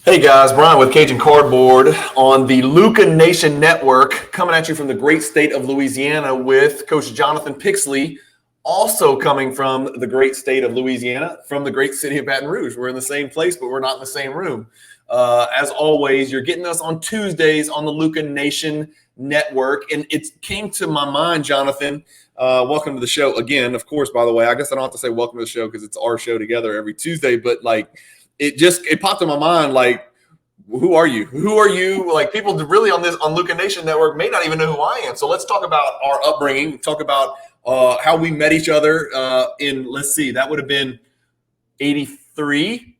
Hey guys, Brian with Cajun Cardboard on the Luca Nation Network, coming at you from the great state of Louisiana with Coach Jonathan Pixley, also coming from the great state of Louisiana, from the great city of Baton Rouge. We're in the same place, but we're not in the same room. As always, you're getting us on Tuesdays on the Luca Nation Network, and it came to my mind, Jonathan. Welcome to the show again. Of course, by the way, I guess I don't have to say welcome to the show because it's our show together every Tuesday, but it popped in my mind, like, who are you? Who are you? Like, people really on Luca Nation Network may not even know who I am. So let's talk about our upbringing, talk about how we met each other let's see, that would have been 83.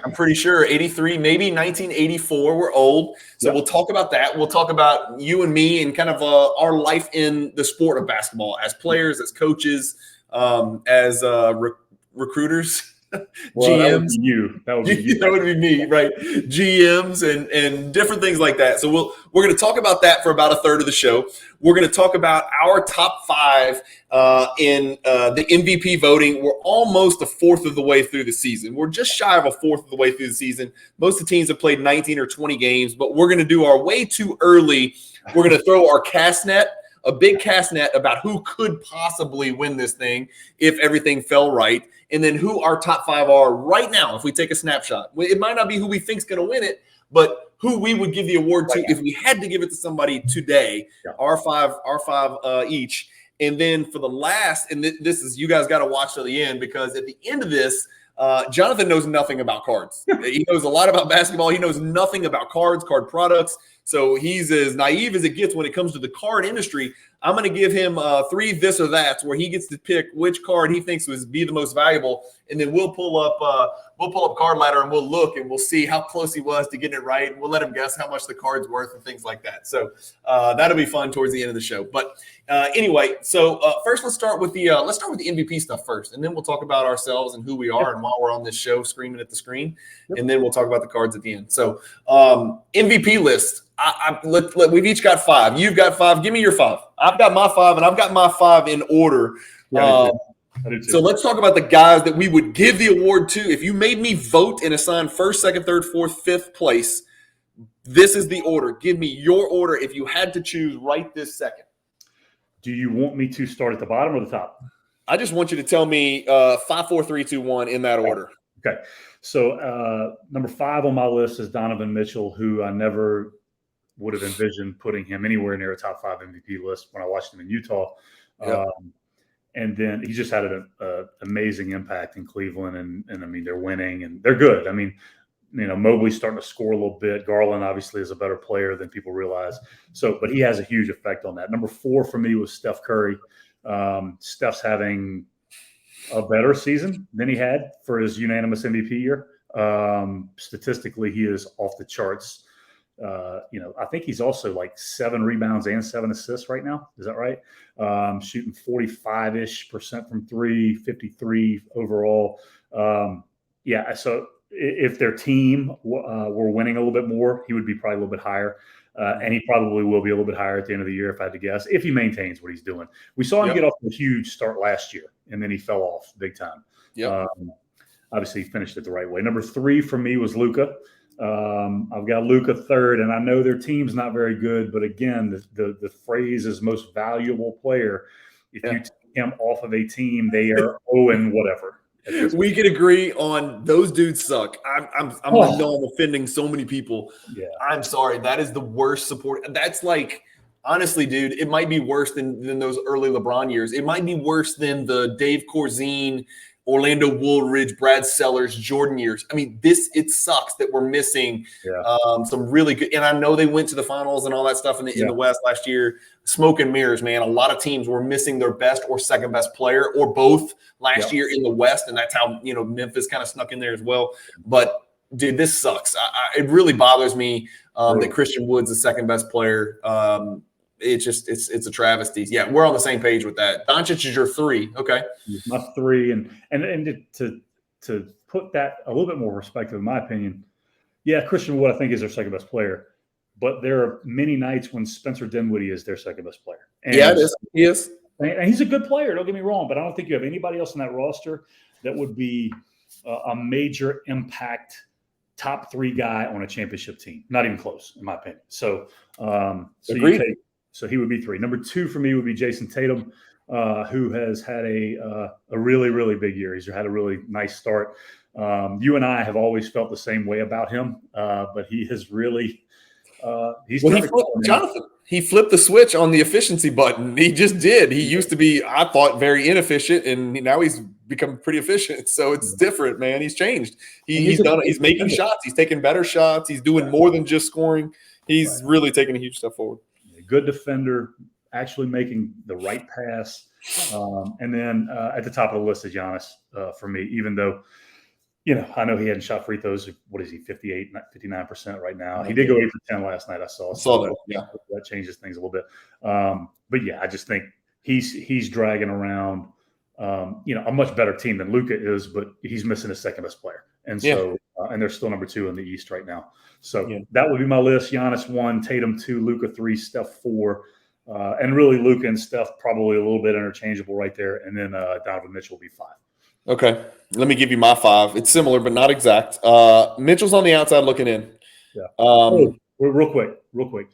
I'm pretty sure 83, maybe 1984. We're old. So We'll talk about that. We'll talk about you and me and kind of our life in the sport of basketball as players, as coaches, as recruiters. Well, GMs. That would be you. That would be me, right? GMs and different things like that. So we're going to talk about that for about a third of the show. We're going to talk about our top five in the MVP voting. We're almost a fourth of the way through the season. We're just shy of a fourth of the way through the season. Most of the teams have played 19 or 20 games, but we're going to do our way too early. We're going to throw our cast net, a big cast net about who could possibly win this thing if everything fell right. And then who our top five are right now if we take a snapshot. It might not be who we think is going to win it, but who we would give the award to if we had to give it to somebody today. Yeah. Our five each. And then for the last, and this is, you guys got to watch till the end, because at the end of this, Jonathan knows nothing about cards. He knows a lot about basketball. He knows nothing about cards, card products. So he's as naive as it gets when it comes to the card industry. I'm going to give him three this or that's, where he gets to pick which card he thinks would be the most valuable, and then we'll pull up Card Ladder and we'll look and we'll see how close he was to getting it right. We'll let him guess how much the card's worth and things like that. So that'll be fun towards the end of the show. But anyway, so first let's start with the MVP stuff first, and then we'll talk about ourselves and who we are and while we're on this show screaming at the screen, and then we'll talk about the cards at the end. So MVP list. We've each got five. You've got five. Give me your five. I've got my five, and I've got my five in order. I do too. So let's talk about the guys that we would give the award to. If you made me vote and assign first, second, third, fourth, fifth place, this is the order. Give me your order if you had to choose right this second. Do you want me to start at the bottom or the top? I just want you to tell me 5, 4, 3, 2, 1 in that order. Okay. So number 5 on my list is Donovan Mitchell, who I never would have envisioned putting him anywhere near a top 5 MVP list when I watched him in Utah. Yep. And then he just had an amazing impact in Cleveland. And I mean, they're winning and they're good. I mean, you know, Mobley's starting to score a little bit. Garland obviously is a better player than people realize. But he has a huge effect on that. Number 4 for me was Steph Curry. Steph's having a better season than he had for his unanimous MVP year. Statistically, he is off the charts. I think he's also like 7 rebounds and 7 assists right now. Is that right? Shooting 45-ish% from 3, 53 overall. So if their team were winning a little bit more, he would be probably a little bit higher. And he probably will be a little bit higher at the end of the year, if I had to guess, if he maintains what he's doing. We saw him get off a huge start last year, and then he fell off big time. Obviously, he finished it the right way. Number 3 for me was Luka. I've got Luka third, and I know their team's not very good, but again, the phrase is most valuable player. If you take him off of a team, they are 0 whatever. We can agree on those dudes suck. I know I'm offending so many people. Yeah, I'm sorry. That is the worst support. That's like, honestly, dude, it might be worse than those early LeBron years. It might be worse than the Dave Corzine, Orlando Woolridge, Brad Sellers, Jordan years. I mean, it sucks that we're missing some really good. And I know they went to the finals and all that stuff in the West last year. Smoke and mirrors, man. A lot of teams were missing their best or second best player or both last year in the West, and that's how Memphis kind of snuck in there as well. But dude, this sucks. It really bothers me that Christian Wood's the second best player. It's a travesty. Yeah, we're on the same page with that. Doncic is your 3. Okay. My 3. And to put that a little bit more perspective, in my opinion, Christian Wood, I think, is their second best player. But there are many nights when Spencer Dinwiddie is their second best player. And it is. He is. And he's a good player, don't get me wrong, but I don't think you have anybody else in that roster that would be a major impact top 3 guy on a championship team. Not even close, in my opinion. So Agreed. So he would be 3. Number 2 for me would be Jason Tatum, who has had a really, really big year. He's had a really nice start. You and I have always felt the same way about him, but he has really Jonathan, he flipped the switch on the efficiency button. He just did. He used to be, I thought, very inefficient, and now he's become pretty efficient. So it's different, man. He's changed. He's making shots. He's taking better shots. He's doing more than just scoring. He's really taking a huge step forward. Good defender, actually making the right pass. And then at the top of the list is Giannis for me, even though, I know he hadn't shot free throws. What is he, 58, 59% right now? He did go 8 for 10 last night, I saw. Saw that, yeah. That changes things a little bit. But, yeah, I just think he's dragging around, a much better team than Luka is, but he's missing his second best player. And so and they're still number 2 in the East right now. So that would be my list. Giannis 1, Tatum 2, Luka 3, Steph 4. And really Luka and Steph probably a little bit interchangeable right there. And then Donovan Mitchell will be 5. Okay. Let me give you my 5. It's similar, but not exact. Mitchell's on the outside looking in. Yeah. Real quick.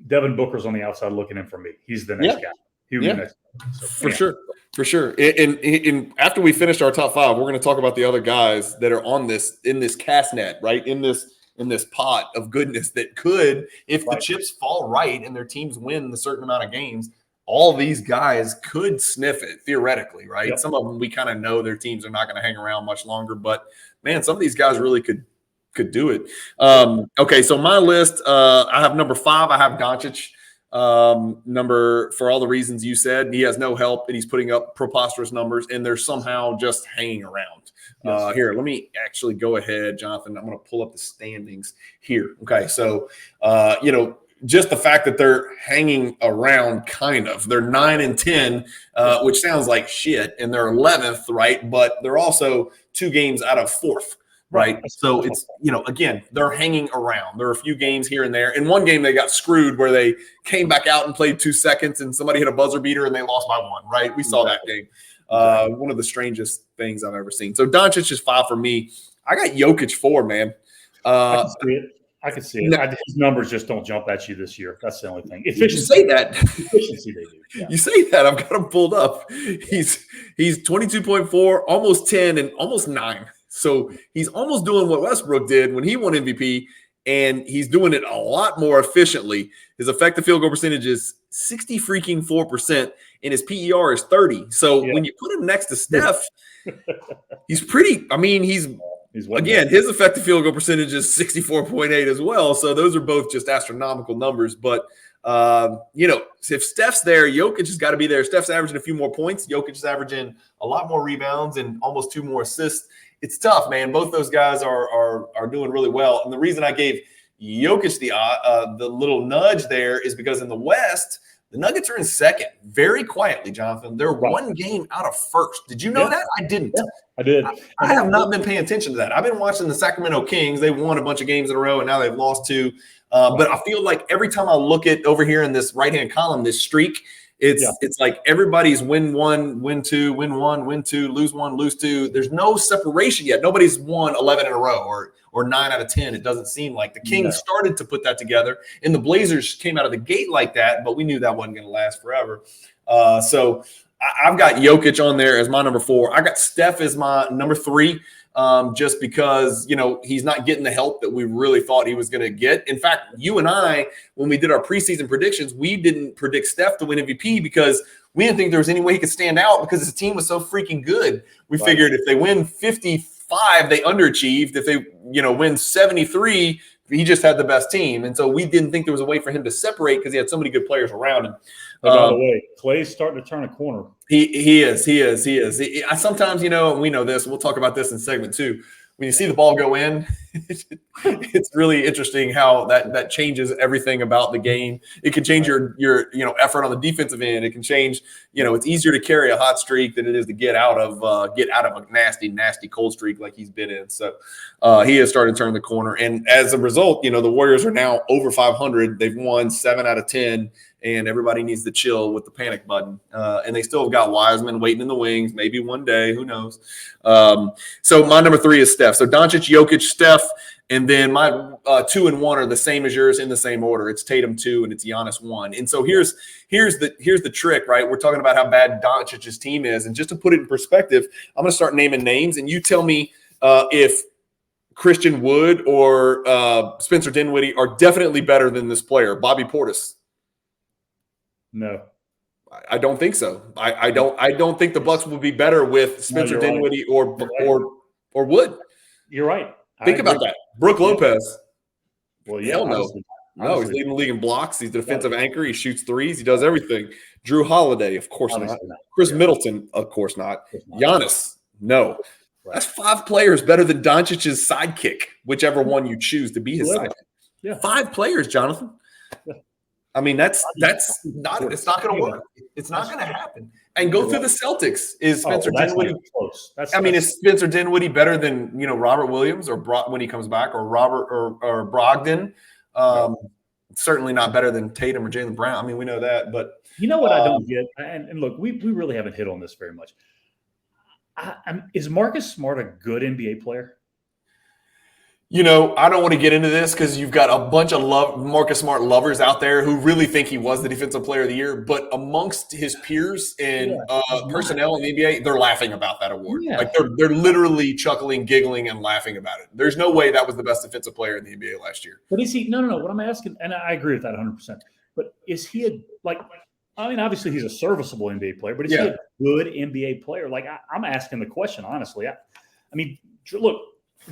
Devin Booker's on the outside looking in for me. He's the next guy. He would be next. So, For sure. And after we finished our top 5, we're going to talk about the other guys that are in this cast net, right? In this pot of goodness that could, if the chips fall right and their teams win a certain amount of games, all these guys could sniff it theoretically, right? Yep. Some of them we kind of know their teams are not going to hang around much longer, but man, some of these guys really could do it. Okay, so my list, I have number 5. I have Doncic. For all the reasons you said, he has no help and he's putting up preposterous numbers and they're somehow just hanging around. Here, let me actually go ahead, Jonathan. I'm going to pull up the standings here. Okay, so just the fact that they're hanging around, they're 9 and 10, which sounds like shit, and they're 11th, right? But they're also 2 games out of 4th. Right. So it's, again, they're hanging around. There are a few games here and there. In one game, they got screwed where they came back out and played 2 seconds and somebody hit a buzzer beater and they lost by 1, right? We saw that game. One of the strangest things I've ever seen. So Doncic is 5 for me. I got Jokic 4, man. I can see it. His numbers just don't jump at you this year. That's the only thing. Efficiency. You say that. Efficiency they do. Yeah. You say that. I've got him pulled up. He's 22.4, almost 10, and almost 9. So he's almost doing what Westbrook did when he won MVP, and he's doing it a lot more efficiently. His effective field goal percentage is 4%, and his PER is 30. So when you put him next to Steph, he's pretty – he's again, his effective field goal percentage is 64.8 as well. So those are both just astronomical numbers. But, if Steph's there, Jokic has got to be there. Steph's averaging a few more points. Jokic is averaging a lot more rebounds and almost 2 more assists. It's tough, man. Both those guys are doing really well. And the reason I gave Jokic the little nudge there is because in the West, the Nuggets are in 2nd very quietly, Jonathan. They're 1 game out of 1st. Did you know that? I didn't. Yeah, I did. I have not been paying attention to that. I've been watching the Sacramento Kings. They've won a bunch of games in a row, and now they've lost 2. But I feel like every time I look at over here in this right-hand column, this streak, it's like everybody's win 1, win 2, win 1, win 2, lose 1, lose 2. There's no separation yet. Nobody's won 11 in a row or 9 out of 10. It doesn't seem like the Kings started to put that together, and the Blazers came out of the gate like that, but we knew that wasn't going to last forever. So I've got Jokic on there as my number 4. I got Steph as my number 3. Just because, he's not getting the help that we really thought he was going to get. In fact, you and I, when we did our preseason predictions, we didn't predict Steph to win MVP because we didn't think there was any way he could stand out because his team was so freaking good. We figured if they win 55, they underachieved. If they, win 73, he just had the best team. And so we didn't think there was a way for him to separate because he had so many good players around him. By the way, Clay's starting to turn a corner. He is. I sometimes, and we know this, we'll talk about this in segment 2. When you see the ball go in, it's really interesting how that changes everything about the game. It can change your effort on the defensive end. It can change, it's easier to carry a hot streak than it is to get out of a nasty cold streak like he's been in. So he has started to turn the corner. And as a result, the Warriors are now over 500. They've won 7 out of 10. And everybody needs to chill with the panic button. And they still have got Wiseman waiting in the wings. Maybe one day, who knows? So my number 3 is Steph. So Doncic, Jokic, Steph. And then my 2 and 1 are the same as yours in the same order. It's Tatum 2 and it's Giannis 1. And so here's the trick, right? We're talking about how bad Doncic's team is. And just to put it in perspective, I'm going to start naming names, and you tell me if Christian Wood or Spencer Dinwiddie are definitely better than this player, Bobby Portis. No. I don't think so. I don't think the Bucks would be better with Spencer Dinwiddie or Wood. You're right. Think about that. Brooke Lopez. Well, yeah. Hell no. Honestly. No, he's leading the league in blocks. He's the defensive anchor. He shoots threes. He does everything. Drew Holiday, of course not. Chris Middleton, of course not. Giannis, no. That's 5 players better than Doncic's sidekick, whichever one you choose to be his sidekick. Yeah. 5 players, Jonathan. Yeah. I mean, it's not going to work. It's not going to happen. And go through the Celtics. Is Spencer Dinwiddie close? Is Spencer Dinwiddie better than Robert Williams or when he comes back, or Robert or Brogdon? Certainly not better than Tatum or Jaylen Brown. I mean, we know that, but you know what I don't get, and look, we really haven't hit on this very much. Is Marcus Smart a good NBA player? I don't want to get into this because you've got a bunch of Marcus Smart lovers out there who really think he was the defensive player of the year. But amongst his peers and personnel in the NBA, they're laughing about that award. Yeah. Like they're literally chuckling, giggling, and laughing about it. There's no way that was the best defensive player in the NBA last year. But is he? No. What I'm asking, and I agree with that 100%. But is he obviously he's a serviceable NBA player, but is he a good NBA player? Like I'm asking the question honestly. I mean, look.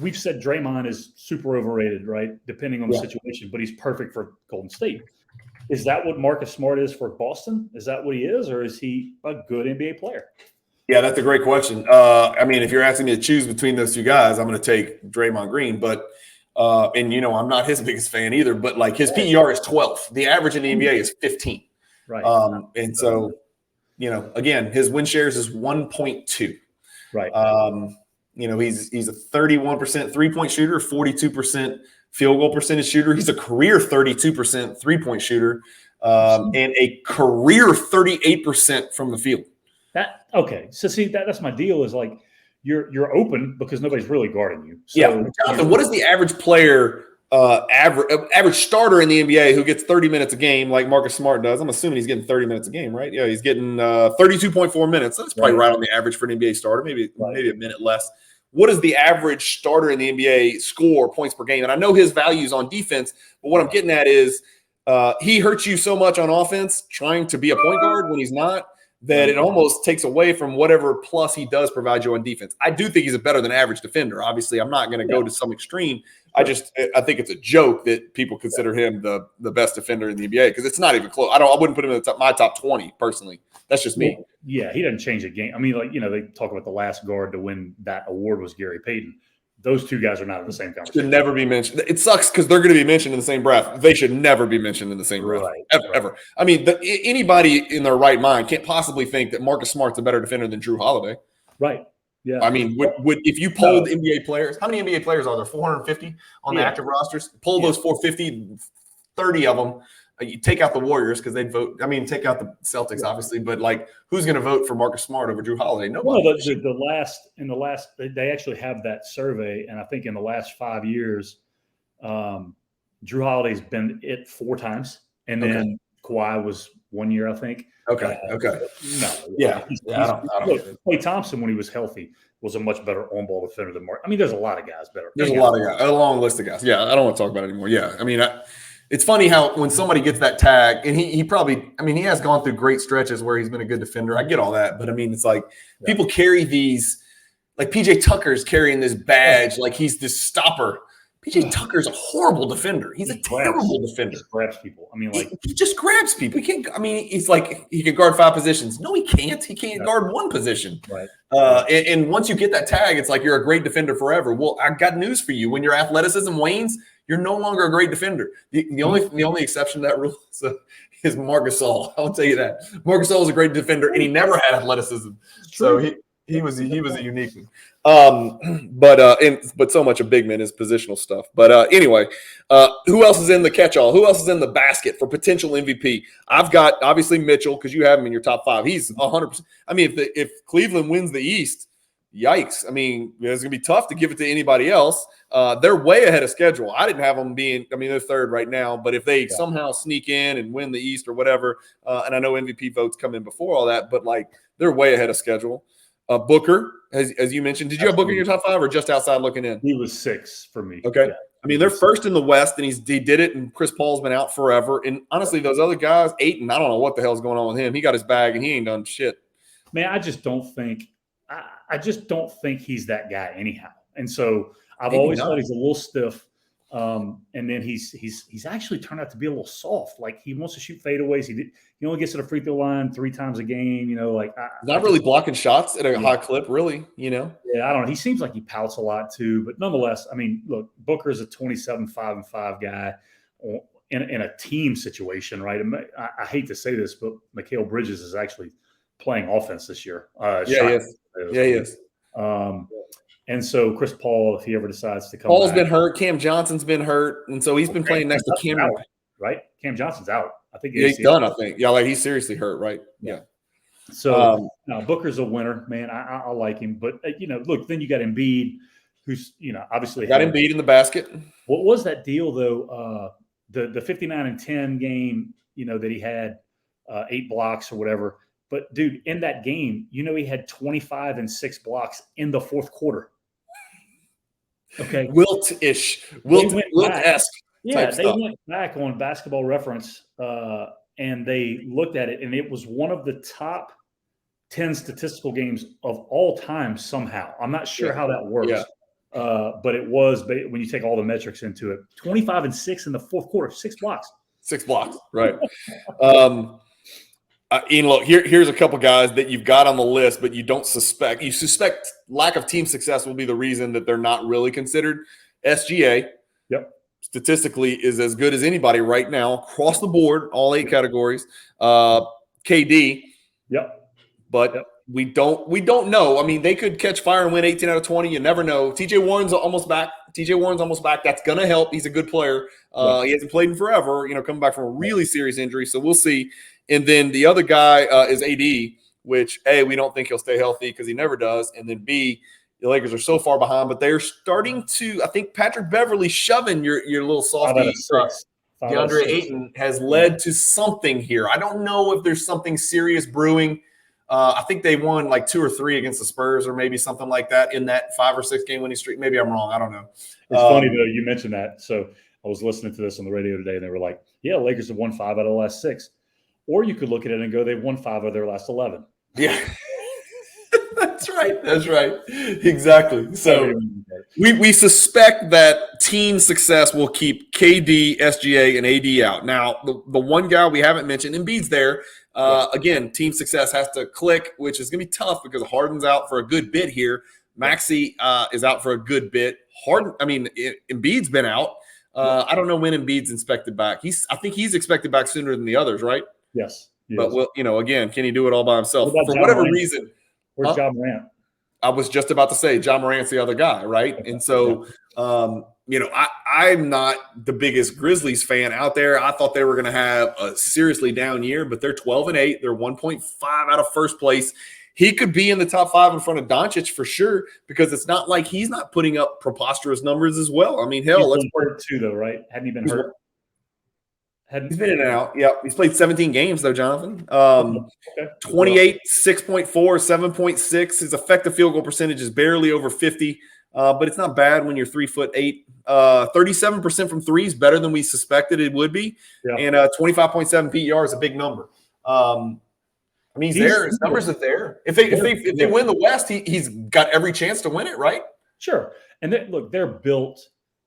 We've said Draymond is super overrated, right? Depending on the situation, but he's perfect for Golden State. Is that what Marcus Smart is for Boston? Is that what he is, or is he a good NBA player? Yeah, that's a great question. I mean, if you're asking me to choose between those 2 guys, I'm going to take Draymond Green. But I'm not his biggest fan either. But like his PER is 12. The average in the NBA is 15. Right. And so, again, his win shares is 1.2. Right. He's a 31% 3-point shooter, 42% field goal percentage shooter. He's a career 32% 3-point shooter, and a career 38% from the field. So see that's my deal is like you're open because nobody's really guarding you. So, Jonathan, what is the average player, average starter in the NBA who gets 30 minutes a game like Marcus Smart does? I'm assuming he's getting 30 minutes a game, right? Yeah, he's getting 32.4 minutes. That's probably right on the average for an NBA starter, maybe a minute less. What is the average starter in the NBA score points per game? And I know his values on defense, but what I'm getting at is he hurts you so much on offense trying to be a point guard when he's not, that it almost takes away from whatever plus he does provide you on defense. I do think he's a better than average defender. Obviously, I'm not going to go to some extreme. I think it's a joke that people consider him the best defender in the NBA because it's not even close. I wouldn't put him in my top 20 personally. That's just me. Yeah, he doesn't change the game. I mean, they talk about the last guard to win that award was Gary Payton. Those 2 guys are not in the same conversation. Should never be mentioned. It sucks because they're going to be mentioned in the same breath. They should never be mentioned in the same breath, ever. I mean, anybody in their right mind can't possibly think that Marcus Smart's a better defender than Drew Holiday. Right. Yeah. I mean, would if you polled NBA players, how many NBA players are there? 450 on the active rosters? Poll those 450, 30 of them. You take out the Warriors because they'd vote. I mean, take out the Celtics, obviously, but like, who's going to vote for Marcus Smart over Drew Holiday? Nobody. Well, they actually have that survey, and I think in the last 5 years, Drew Holiday's been it 4 times, and then Kawhi was 1 year, I think. Okay. No. Yeah. I don't. Klay Thompson, when he was healthy, was a much better on-ball defender than Mark. I mean, there's a lot of guys better. There's a lot of guys, a long list of guys. Yeah, I don't want to talk about it anymore. Yeah, I mean, it's funny how when somebody gets that tag, and he probably, I mean, he has gone through great stretches where he's been a good defender. I get all that, but I mean, it's like people carry these, like PJ Tucker's carrying this badge, like he's this stopper. PJ Tucker's a horrible defender. He's a terrible defender. He grabs people. I mean, like he just grabs people. He can't. I mean, he's like he can guard 5 positions. No, he can't. He can't guard 1 position. Right. And once you get that tag, it's like you're a great defender forever. Well, I got news for you. When your athleticism wanes, you're no longer a great defender. The only exception to that rule is Marc Gasol. I'll tell you that. Marc Gasol was a great defender, and he never had athleticism. So he was a unique one. But so much of big man is positional stuff. But anyway, who else is in the catch-all? Who else is in the basket for potential MVP? I've got obviously Mitchell because you have him in your top 5. He's 100%. I mean, if Cleveland wins the East, yikes. I mean, it's going to be tough to give it to anybody else. They're way ahead of schedule. I didn't have them they're third right now, but if they somehow sneak in and win the East or whatever, and I know MVP votes come in before all that, but like they're way ahead of schedule. Booker, as you mentioned, did you have Booker in your top 5 or just outside looking in? He was 6 for me. Okay. Yeah. I mean, they're first in the West, and he did it, and Chris Paul's been out forever. And honestly, those other guys, Ayton, I don't know what the hell's going on with him. He got his bag, and he ain't done shit. Man, I just don't think he's that guy anyhow. And so I've always thought he's a little stiff. And then he's actually turned out to be a little soft. Like he wants to shoot fadeaways. He only gets to the free throw line 3 times a game. Not really blocking shots at a high clip, really. Yeah, I don't know. He seems like he pouts a lot too. But nonetheless, I mean, look, Booker is a 27-5-5 guy in a team situation, right? I hate to say this, but Mikal Bridges is actually playing offense this year. He is. And so Chris Paul, if he ever decides to come Paul's back, been hurt. Cam Johnson's been hurt. And so he's been playing next to Cam. Right? Cam Johnson's out. I think he's done, I think. Yeah, like he's seriously hurt, right? Yeah. So Booker's a winner, man. I like him. But, look, then you got Embiid, who's, obviously. Got Embiid in the basket. What was that deal, though? The 59-10 game, that he had 8 blocks or whatever. But, dude, in that game, he had 25 and 6 blocks in the fourth quarter. Okay. Wilt-esque. Yeah, they went back on Basketball Reference and they looked at it, and it was one of the top 10 statistical games of all time somehow. I'm not sure how that works. Yeah. But it was, when you take all the metrics into it, 25 and 6 in the fourth quarter, 6 blocks. 6 blocks, right. Ian, look, here's a couple guys that you've got on the list, but you don't suspect. You suspect lack of team success will be the reason that they're not really considered. SGA, statistically, is as good as anybody right now across the board, all 8 categories. KD, but we don't know. I mean, they could catch fire and win 18 out of 20. You never know. TJ Warren's almost back. That's going to help. He's a good player. He hasn't played in forever, coming back from a really serious injury. So we'll see. And then the other guy is AD, which, A, we don't think he'll stay healthy because he never does. And then B, the Lakers are so far behind, but they're starting to – I think Patrick Beverley shoving your little softie, DeAndre Ayton, has led to something here. I don't know if there's something serious brewing. I think they won like 2 or 3 against the Spurs or maybe something like that in that 5 or 6 game winning streak. Maybe I'm wrong. I don't know. It's funny, though, you mentioned that. So I was listening to this on the radio today, and they were like, yeah, Lakers have won 5 out of the last 6. Or you could look at it and go, they've won 5 of their last 11. Yeah. That's right. Exactly. So we suspect that team success will keep KD, SGA, and AD out. Now, the one guy we haven't mentioned, Embiid's there. Again, team success has to click, which is going to be tough because Harden's out for a good bit here. Maxey is out for a good bit. Embiid's been out. I don't know when Embiid's expected back. I think he's expected back sooner than the others, right? Yes. But, again, can he do it all by himself? For whatever reason. Where's Ja Morant? I was just about to say Ja Morant's the other guy, right? And so, I'm not the biggest Grizzlies fan out there. I thought they were going to have a seriously down year, but they're 12-8. They're 1.5 out of first place. He could be in the top 5 in front of Doncic for sure, because it's not like he's not putting up preposterous numbers as well. I mean, hell, let's hurt too, though, right? Hadn't he been hurt? He's been in and out. Yeah, he's played 17 games though, Jonathan. 28, 6.4, 7.6. His effective field goal percentage is barely over 50, but it's not bad when you're 3'8". 37% from threes, better than we suspected it would be, and 25.7 PER is a big number. He's there. His numbers are there. If they win the West, he's got every chance to win it, right? Sure. And they're built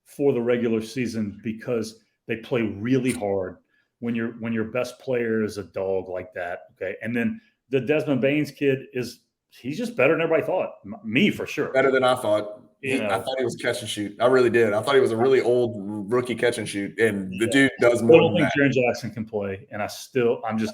for the regular season because they play really hard when your best player is a dog like that. Okay. And then the Desmond Baines kid he's just better than everybody thought. Me for sure. Better than I thought. I thought he was catch and shoot. I really did. I thought he was a really old rookie catch and shoot. And the dude does more than that. I think Jaren Jackson can play. And I'm just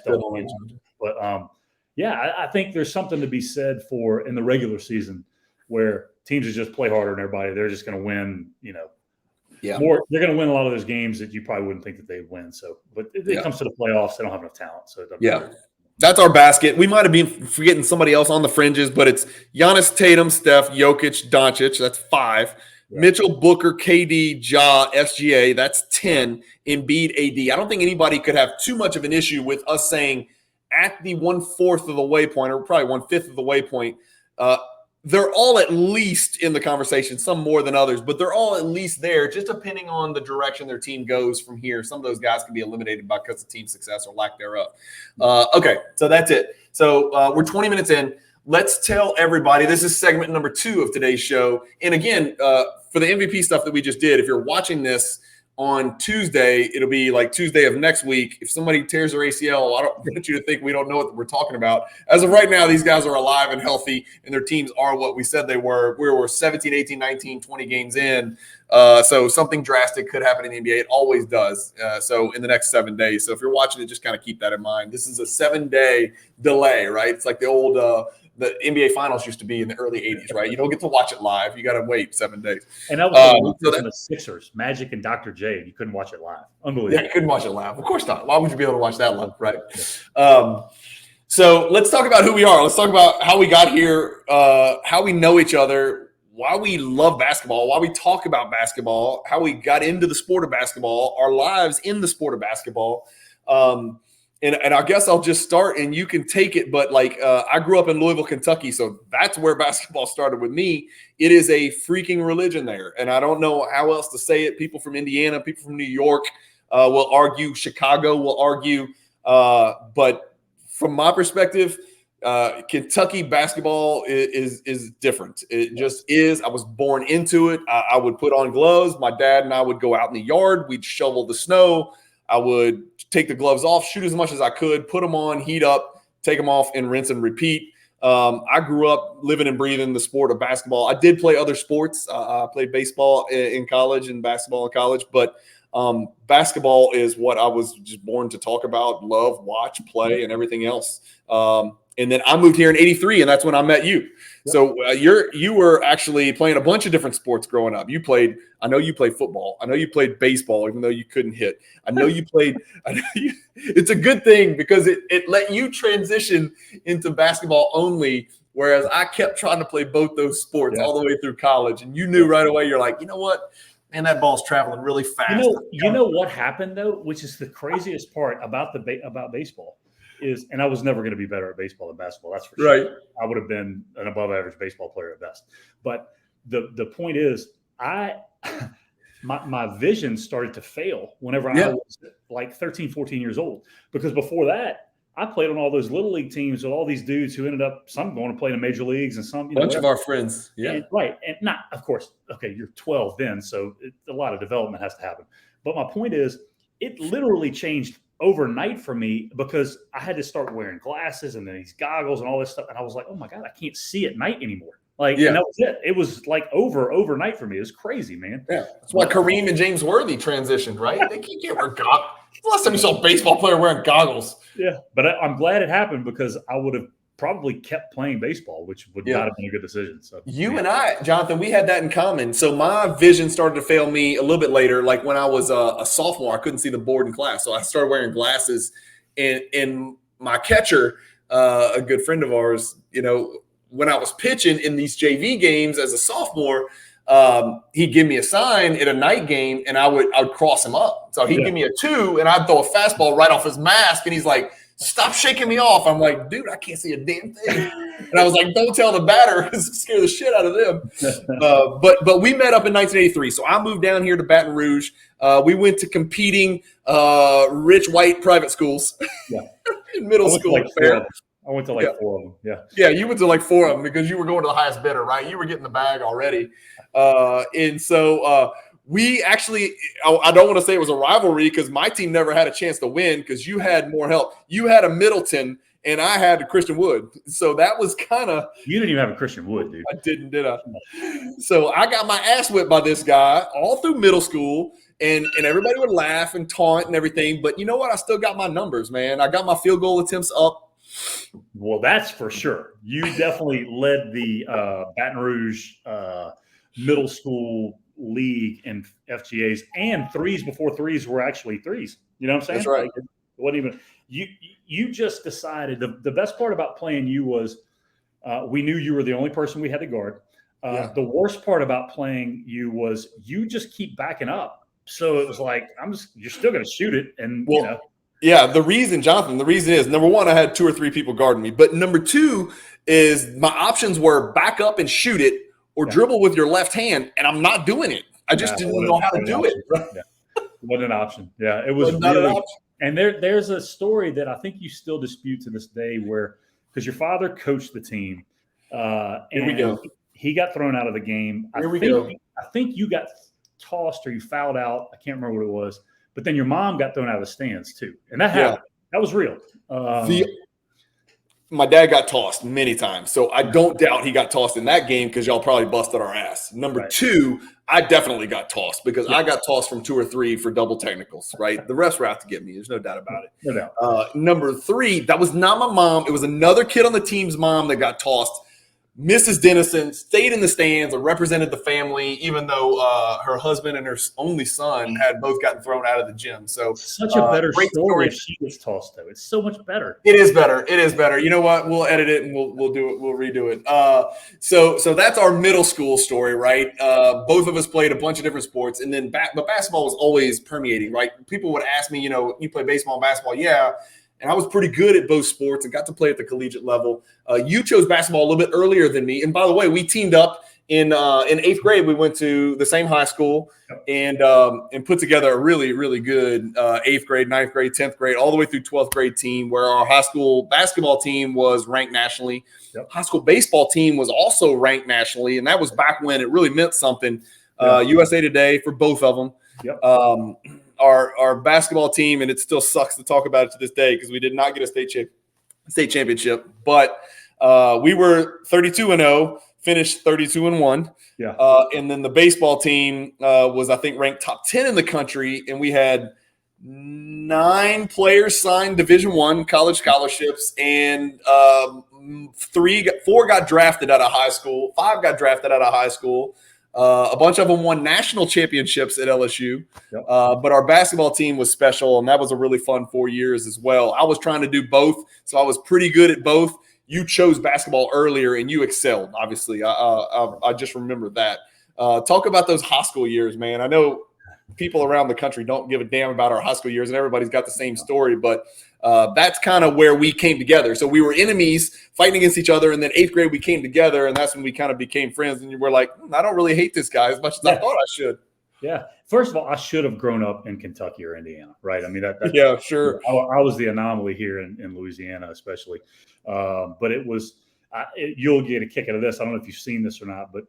don't like him. But I think there's something to be said for in the regular season where teams just play harder than everybody. They're just going to win, they're going to win a lot of those games that you probably wouldn't think that they'd win. So, but it comes to the playoffs, they don't have enough talent. So it doesn't matter. That's our basket. We might have been forgetting somebody else on the fringes, but it's Giannis, Tatum, Steph, Jokic, Doncic. That's 5. Yeah. Mitchell, Booker, KD, Ja, SGA. That's 10. Embiid, AD. I don't think anybody could have too much of an issue with us saying at the 1/4 of the waypoint, or probably 1/5 of the waypoint, they're all at least in the conversation, some more than others, but they're all at least there, just depending on the direction their team goes from here. Some of those guys can be eliminated because of team success or lack thereof. Okay, so that's it. So we're 20 minutes in. Let's tell everybody, this is segment number 2 of today's show. And again, for the MVP stuff that we just did, if you're watching this on Tuesday, it'll be like Tuesday of next week. If somebody tears their ACL, I don't want you to think we don't know what we're talking about. As of right now, these guys are alive and healthy, and their teams are what we said they were. We were 17, 18, 19, 20 games in. So something drastic could happen in the NBA. It always does. So in the next 7 days. So if you're watching it, just kind of keep that in mind. This is a 7-day delay, right? It's like the old the NBA Finals used to be in the early 80s, right? You don't get to watch it live. You got to wait 7 days. And that was the Sixers, Magic and Dr. J. You couldn't watch it live. Unbelievable. Yeah, you couldn't watch it live. Of course not. Why would you be able to watch that live, right? So let's talk about who we are. Let's talk about how we got here, how we know each other, why we love basketball, why we talk about basketball, how we got into the sport of basketball, our lives in the sport of basketball. And I guess I'll just start and you can take it. But I grew up in Louisville, Kentucky. So that's where basketball started with me. It is a freaking religion there. And I don't know how else to say it. People from Indiana, people from New York will argue. Chicago will argue. But from my perspective, Kentucky basketball is different. It just is. I was born into it. I would put on gloves. My dad and I would go out in the yard. We'd shovel the snow. I would take the gloves off, shoot as much as I could, put them on, heat up, take them off, and rinse and repeat. I grew up living and breathing the sport of basketball. I did play other sports. I played baseball in college and basketball in college, but basketball is what I was just born to talk about, love, watch, play, and everything else. And then I moved here in '83, and that's when I met you. Yep. So you were actually playing a bunch of different sports growing up. I know you played football. I know you played baseball, even though you couldn't hit. I know you played. It's a good thing because it let you transition into basketball only, whereas I kept trying to play both those sports all the way through college. And you knew right away, you're like, you know what? Man, that ball's traveling really fast. You know what happened, though, which is the craziest part about about baseball. And I was never going to be better at baseball than basketball. That's for sure. Right. I would have been an above average baseball player at best. But the point is, my vision started to fail whenever I was like 13, 14 years old. Because before that, I played on all those little league teams with all these dudes who ended up some going to play in the major leagues and some, bunch of our friends. Yeah. And, right. And not, of course, okay, you're 12 then, so a lot of development has to happen. But my point is, it literally changed overnight for me because I had to start wearing glasses and then these goggles and all this stuff. And I was like, oh my God, I can't see at night anymore. And that was it. It was like overnight for me. It was crazy, man. Yeah. That's why Kareem and James Worthy transitioned, right? They can't wear goggles. The last time you saw a baseball player wearing goggles. Yeah. But I'm glad it happened because I would have probably kept playing baseball, which would not have been a good decision. So you and I, Jonathan, we had that in common. So my vision started to fail me a little bit later. Like when I was a sophomore, I couldn't see the board in class. So I started wearing glasses and my catcher, a good friend of ours, when I was pitching in these JV games as a sophomore, he'd give me a sign at a night game and I'd cross him up. So he'd give me a 2 and I'd throw a fastball right off his mask. And he's like, stop shaking me off. I'm like, dude, I can't see a damn thing. And I was like, don't tell the batter. Scare the shit out of them. But we met up in 1983. So I moved down here to Baton Rouge. We went to competing rich white private schools in middle school. I went to 4 of them. Yeah. Yeah, you went to 4 of them because you were going to the highest bidder, right? You were getting the bag already. And so we actually, I don't want to say it was a rivalry because my team never had a chance to win because you had more help. You had a Middleton and I had a Christian Wood. So that was kind of. You didn't even have a Christian Wood, dude. I didn't, did I? So I got my ass whipped by this guy all through middle school. And everybody would laugh and taunt and everything. But you know what? I still got my numbers, man. I got my field goal attempts up. Well, that's for sure. You definitely led the Baton Rouge middle school league in FGAs and threes before threes were actually threes. You know what I'm saying? That's right. Like it wasn't even you just decided the best part about playing you was we knew you were the only person we had to guard. The worst part about playing you was you just keep backing up. So it was like, you're still going to shoot it. And, Yeah, the reason is, number one, I had 2 or 3 people guarding me. But number 2 is my options were back up and shoot it or dribble with your left hand, and I'm not doing it. I just didn't know how to do it. It wasn't an option. Yeah, it was not really, an option. And there's a story that I think you still dispute to this day where, because your father coached the team, and Here we go. He got thrown out of the game. Here we go. I think you got tossed or you fouled out. I can't remember what it was. But then your mom got thrown out of the stands too, and that happened. That was real. My dad got tossed many times, so I don't doubt he got tossed in that game because y'all probably busted our ass. Number 2, I definitely got tossed because I got tossed from 2 or 3 for double technicals. Right, the refs were out to get me. There's no doubt about it. No doubt. Number 3, that was not my mom. It was another kid on the team's mom that got tossed. Mrs. Dennison stayed in the stands and represented the family, even though her husband and her only son had both gotten thrown out of the gym. So such a better story if she gets tossed, though. It's so much better. It is better. It is better. You know what? We'll edit it and we'll do it. We'll redo it. So that's our middle school story, right? Both of us played a bunch of different sports, and then but basketball was always permeating, right? People would ask me, you play baseball and basketball, yeah. And I was pretty good at both sports and got to play at the collegiate level. You chose basketball a little bit earlier than me. And by the way, we teamed up in 8th grade. We went to the same high school and put together a really, really good 8th grade, 9th grade, 10th grade, all the way through 12th grade team where our high school basketball team was ranked nationally. High school baseball team was also ranked nationally. And that was back when it really meant something. USA Today for both of them. Our basketball team, and it still sucks to talk about it to this day because we did not get a state championship, but we were 32-0, finished 32-1. And then the baseball team was, I think, ranked top 10 in the country, and we had 9 players signed Division I college scholarships, and 4 got drafted out of high school, 5 got drafted out of high school. A bunch of them won national championships at LSU, but our basketball team was special, and that was a really fun 4 years as well. I was trying to do both, so I was pretty good at both. You chose basketball earlier, and you excelled, obviously. I just remember that. Talk about those high school years, man. I know people around the country don't give a damn about our high school years, and everybody's got the same story, but that's kind of where we came together. So we were enemies fighting against each other, and then 8th grade we came together, and that's when we kind of became friends. And you were like, I don't really hate this guy as much as I thought I should. Yeah. First of all, I should have grown up in Kentucky or Indiana, right? I mean, yeah, sure. I was the anomaly here in Louisiana, especially. But it was you'll get a kick out of this. I don't know if you've seen this or not, but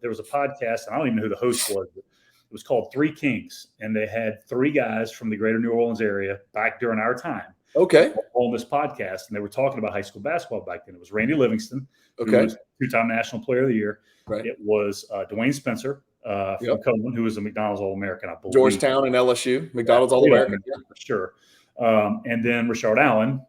there was a podcast, and I don't even know who the host was, but it was called Three Kings, and they had 3 guys from the greater New Orleans area back during our time. On this podcast, and they were talking about high school basketball back then. It was Randy Livingston, who was 2-time National Player of the Year. It was Dwayne Spencer from Coleman, who was a McDonald's All-American, I believe. Georgetown and LSU, McDonald's All-American. For sure. And then Rashard Allen,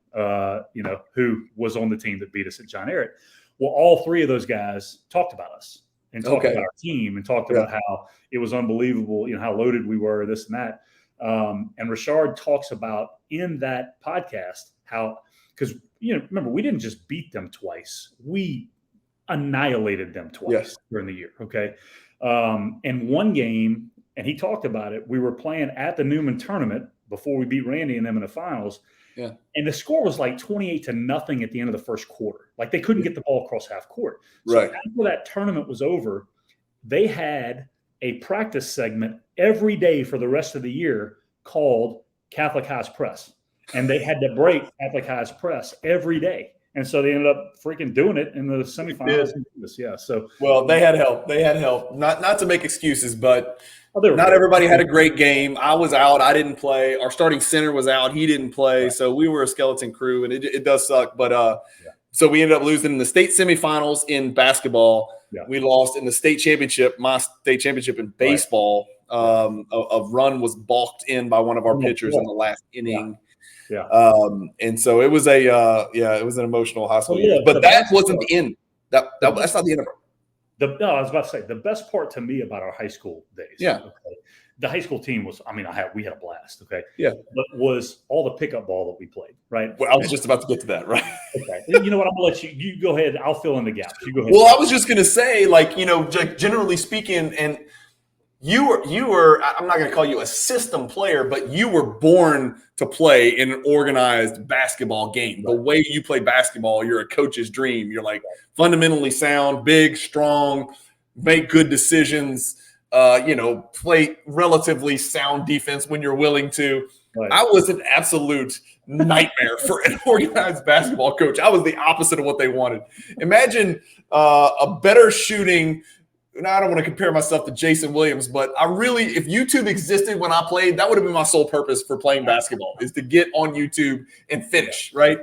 who was on the team that beat us at John Ehret. Well, all 3 of those guys talked about us and talked about our team and talked about how it was unbelievable, how loaded we were, this and that. And Rashard talks about in that podcast how, because, remember, we didn't just beat them twice. We annihilated them twice during the year. Okay. And one game, and he talked about it, we were playing at the Newman tournament before we beat Randy and them in the finals. Yeah. And the score was like 28-0 at the end of the first quarter. Like they couldn't get the ball across half court. So after that tournament was over, they had a practice segment every day for the rest of the year called Catholic High's Press. And they had to break Catholic High's Press every day. And so they ended up freaking doing it in the semifinals. Yeah. So they had help. Not to make excuses, but not everybody had a great game. I was out. I didn't play. Our starting center was out. He didn't play. Right. So we were a skeleton crew, and it does suck. But so we ended up losing in the state semifinals in basketball. Yeah. We lost in the state championship, my state championship in baseball. Right. A run was balked in by one of our pitchers in the last inning. Yeah. And so it was it was an emotional high school year. But that wasn't the end. That's not the end of it. I was about to say the best part to me about our high school days. Yeah. the high school team was, I mean, we had a blast. Okay. Yeah. But was all the pickup ball that we played, right? Well, I was just about to get to that, right? Okay. You know what? I'm going to let you go ahead. I'll fill in the gaps. You go ahead. Well, I was just going to say, like, generally speaking, and you were, I'm not going to call you a system player, but you were born to play in an organized basketball game. The way you play basketball, you're a coach's dream. You're like fundamentally sound, big, strong, make good decisions, play relatively sound defense when you're willing to. Right. I was an absolute nightmare for an organized basketball coach. I was the opposite of what they wanted. Imagine a better shooting. Now, I don't want to compare myself to Jason Williams, but if YouTube existed when I played, that would have been my sole purpose for playing basketball, is to get on YouTube and finish, right?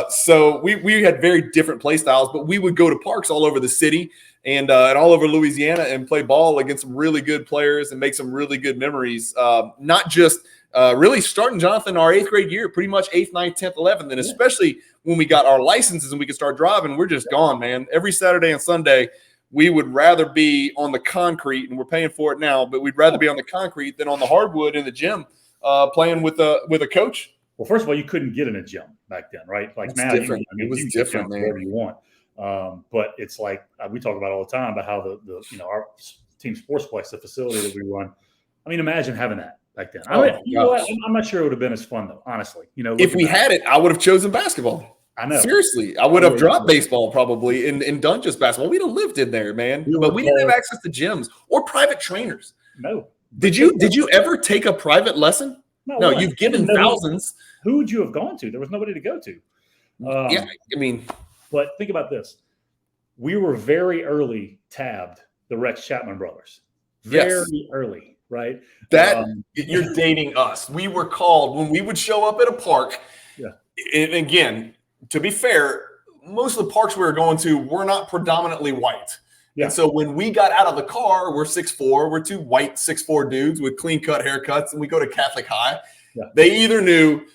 So we had very different play styles, but we would go to parks all over the city and all over Louisiana and play ball against some really good players and make some really good memories. Not just really starting, Jonathan, our 8th grade year, pretty much 8th, 9th, 10th, 11th, and especially when we got our licenses and we could start driving, we're just gone, man. Every Saturday and Sunday, we would rather be on the concrete, and we're paying for it now, but we'd rather be on the concrete than on the hardwood in the gym playing with a coach. Well, first of all, you couldn't get in a gym back then, right? Like now, different. It was different, man. Whatever you want. But it's like we talk about all the time about how our team sportsplex, the facility that we run. I mean, imagine having that back then. I'm not sure it would have been as fun though, honestly. If we had it, I would have chosen basketball. I know. Seriously, I would have dropped baseball probably and done just basketball. We'd have lived in there, man. But we didn't have access to gyms or private trainers. No. Did you ever take a private lesson? No, you've given thousands. Who would you have gone to? There was nobody to go to. But think about this. We were very early tabbed the Rex Chapman brothers. Very early, right? You're dating us. We were called when we would show up at a park. Yeah. And again, to be fair, most of the parks we were going to were not predominantly white. Yeah. And so when we got out of the car, we're 6'4", we're two white 6'4" dudes with clean cut haircuts, and we go to Catholic High. Yeah. They either knew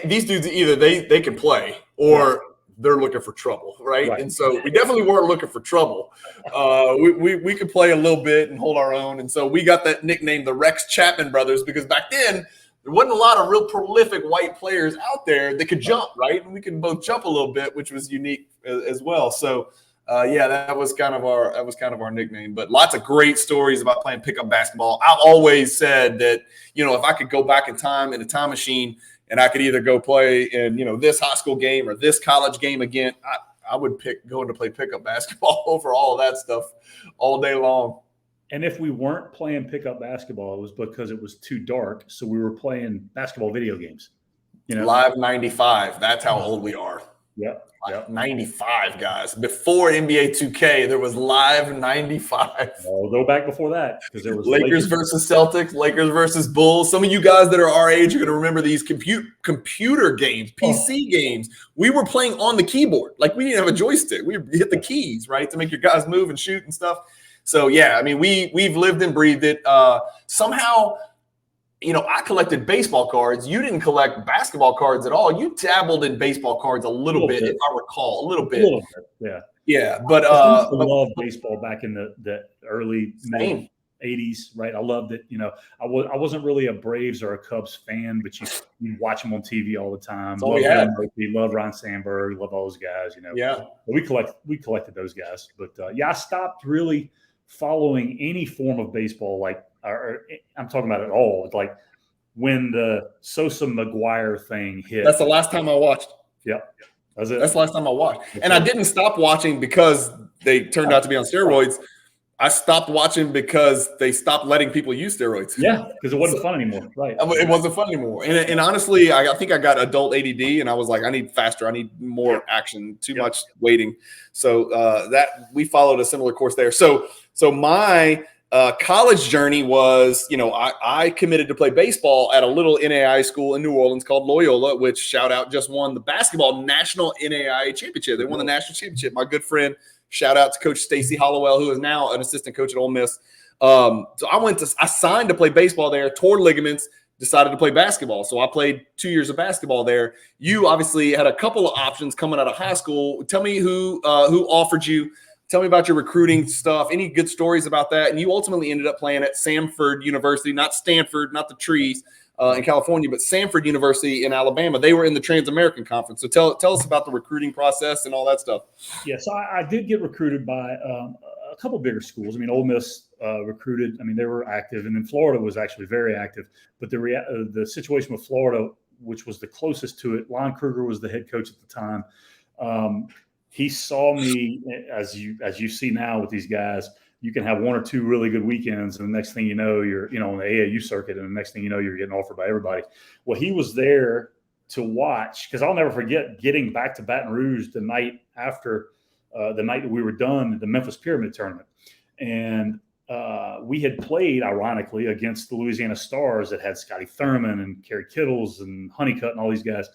these dudes either they can play or they're looking for trouble, right? And so we definitely weren't looking for trouble. We could play a little bit and hold our own, and so we got that nickname, the Rex Chapman brothers, because back then there wasn't a lot of real prolific white players out there that could jump, right? And we could both jump a little bit, which was unique as well. So, that was kind of our nickname. But lots of great stories about playing pickup basketball. I've always said that, if I could go back in time in a time machine and I could either go play in, this high school game or this college game again, I would pick going to play pickup basketball over all of that stuff all day long. And if we weren't playing pickup basketball, it was because it was too dark. So we were playing basketball video games. Live 95. That's how old we are. Yep. 95, guys. Before NBA 2K, there was Live 95. I'll go back before that because there was Lakers versus Celtics, Lakers versus Bulls. Some of you guys that are our age are going to remember these computer games, PC games. We were playing on the keyboard. Like, we didn't have a joystick. We hit the keys, right, to make your guys move and shoot and stuff. So, yeah, I mean, we've lived and breathed it. Somehow, I collected baseball cards. You didn't collect basketball cards at all. You dabbled in baseball cards a little bit, if I recall. A little bit. Yeah. Yeah, but I loved baseball back in the early 80s, right? I loved it. I wasn't really a Braves or a Cubs fan, but you watch them on TV all the time. Love Ron Sandberg, love all those guys. Yeah, but we collected those guys. But I stopped really following any form of baseball, or I'm talking about it all. Like when the Sosa McGuire thing hit. That's the last time I watched. Yep. That's the last time I watched. And I didn't stop watching because they turned out to be on steroids. I stopped watching because they stopped letting people use steroids. Yeah, because it wasn't fun anymore. Right. It wasn't fun anymore. And honestly, I think I got adult ADD, and I was like, I need faster. I need more action. Too much waiting. So that we followed a similar course there. So my college journey was, I committed to play baseball at a little NAIA school in New Orleans called Loyola, which, shout out, just won the basketball national NAIA championship. They won the national championship. My good friend, shout out to Coach Stacy Hollowell, who is now an assistant coach at Ole Miss. So I signed to play baseball there, tore ligaments, decided to play basketball. So I played 2 years of basketball there. You obviously had a couple of options coming out of high school. Tell me who offered you Tell me about your recruiting stuff. Any good stories about that? And you ultimately ended up playing at Samford University, not Stanford, not the trees in California, but Samford University in Alabama. They were in the Trans-American Conference. So tell us about the recruiting process and all that stuff. Yeah, so I did get recruited by a couple bigger schools. I mean, Ole Miss recruited. I mean, they were active, and then Florida was actually very active. But the situation with Florida, which was the closest to it, Lon Kruger was the head coach at the time. He saw me, as you see now with these guys, you can have one or two really good weekends, and the next thing you know, you're on the AAU circuit, and the next thing you know, you're getting offered by everybody. Well, he was there to watch, because I'll never forget getting back to Baton Rouge the night after the night that we were done at the Memphis Pyramid Tournament, and we had played, ironically, against the Louisiana Stars that had Scotty Thurman and Kerry Kittles and Honeycutt and all these guys.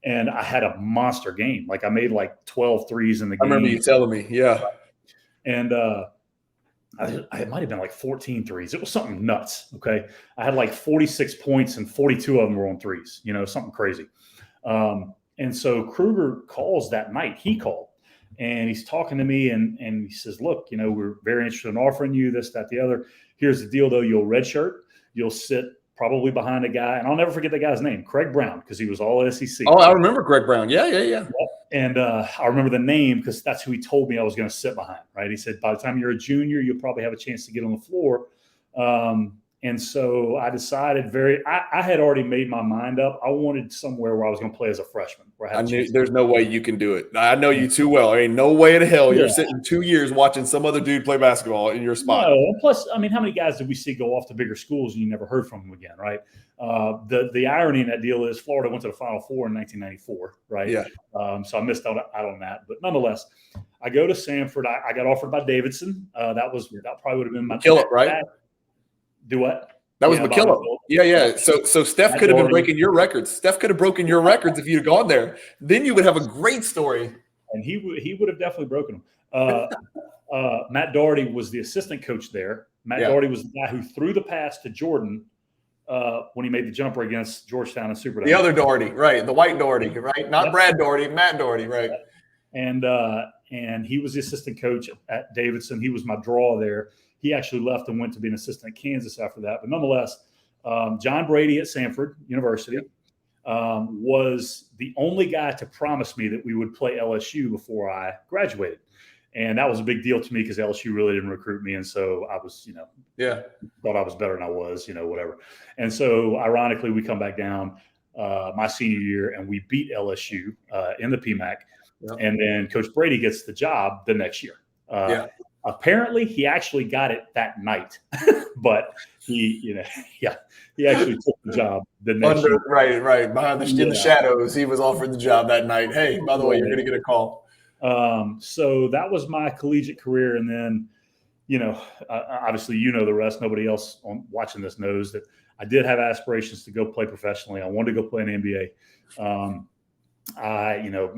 And I had a monster game. Like, I made like 12 threes in the game. I remember you telling me, yeah. And it might have been like 14 threes. It was something nuts, okay? I had like 46 points and 42 of them were on threes, something crazy. And so Kruger calls that night. He called. And he's talking to me, and he says, look, we're very interested in offering you this, that, the other. Here's the deal, though. You'll redshirt. You'll sit probably behind a guy, and I'll never forget the guy's name, Craig Brown, because he was all SEC. Oh, I remember Craig Brown. Yeah. And I remember the name because that's who he told me I was going to sit behind, right? He said, by the time you're a junior, you'll probably have a chance to get on the floor. And so I decided I had already made my mind up. I wanted somewhere where I was going to play as a freshman. Where I knew there's no way you can do it. I know you too well. I mean, no way in hell you're sitting 2 years watching some other dude play basketball in your spot. No. Plus, I mean, how many guys did we see go off to bigger schools and you never heard from them again, right? The irony in that deal is Florida went to the Final Four in 1994, right? Yeah. So I missed out on that. But nonetheless, I go to Samford. I got offered by Davidson. That probably would have been my McKillop, right? Do what? That was McKillop. Yeah. So Steph could have been breaking your records. Steph could have broken your records if you'd gone there. Then you would have a great story. And he would have definitely broken them. Matt Doherty was the assistant coach there. Matt Doherty was the guy who threw the pass to Jordan when he made the jumper against Georgetown and Superdome. The other Doherty, right? The white Doherty, right? Not Brad Doherty, Matt Doherty, right? And he was the assistant coach at Davidson. He was my draw there. He actually left and went to be an assistant at Kansas after that. But nonetheless, John Brady at Samford University was the only guy to promise me that we would play LSU before I graduated. And that was a big deal to me because LSU really didn't recruit me. And so I was, thought I was better than I was, whatever. And so ironically, we come back down my senior year and we beat LSU in the PMAC. Yeah. And then Coach Brady gets the job the next year. Apparently, he actually got it that night, but he actually took the job the next year. Right. Behind in the shadows, he was offered the job that night. Hey, by the way, you're going to get a call. So that was my collegiate career. And then, obviously, the rest. Nobody else watching this knows that I did have aspirations to go play professionally. I wanted to go play in the NBA.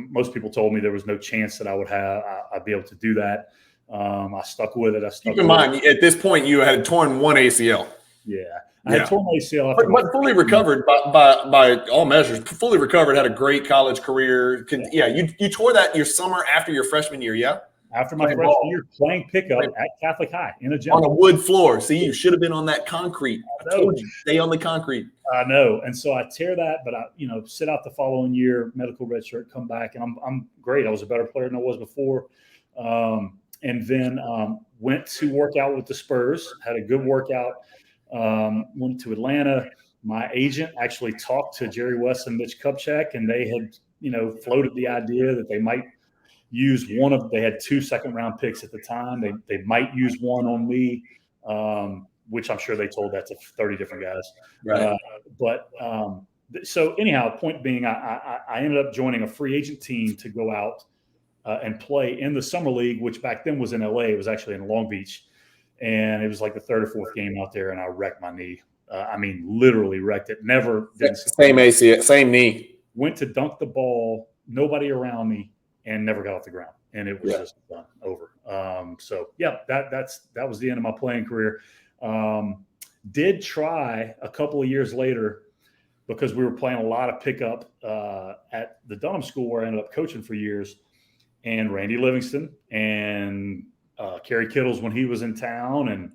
Most people told me there was no chance that I'd be able to do that. I stuck with it. Keep in mind, at this point, you had torn one ACL. Yeah. I had torn my ACL. But fully recovered by all measures. Fully recovered, had a great college career. You tore that your summer after your freshman year, yeah? After my freshman year, playing pickup at Catholic High in a gym. On a wood floor. See, you should have been on that concrete. I told you, stay on the concrete. I know. And so I tear that, but I, sit out the following year, medical redshirt, come back, and I'm great. I was a better player than I was before. And then went to work out with the Spurs, had a good workout, went to Atlanta. My agent actually talked to Jerry West and Mitch Kupchak, and they had, floated the idea that they might use they had 2 second-round picks at the time. They might use one on me, which I'm sure they told that to 30 different guys. Right. So anyhow, point being, I ended up joining a free agent team to go out and play in the summer league, which back then was in LA. It was actually in Long Beach. And it was like the 3rd or 4th game out there, and I wrecked my knee. Literally wrecked it. Same ACL, same knee. Went to dunk the ball, nobody around me, and never got off the ground. And it was just done, over. That was the end of my playing career. Did try a couple of years later, because we were playing a lot of pickup at the Dunham School where I ended up coaching for years. and Randy Livingston and Kerry Kittles when he was in town, and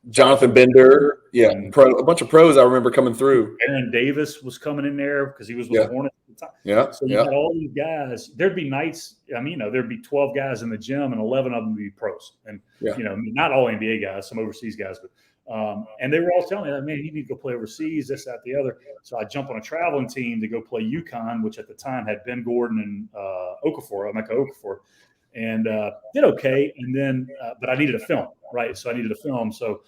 Jonathan Bender. Yeah, a bunch of pros I remember coming through. Aaron Davis was coming in there because he was with the Hornets at the time. Yeah. So you had all these guys. There'd be nights, I mean, there'd be 12 guys in the gym and 11 of them would be pros. And, not all NBA guys, some overseas guys. But and they were all telling me, like, man, you need to go play overseas, this, that, the other. So I jumped on a traveling team to go play UConn, which at the time had Ben Gordon and Okafor, Emeka Okafor, and did okay. And then, but I needed a film, right? So I needed a film. So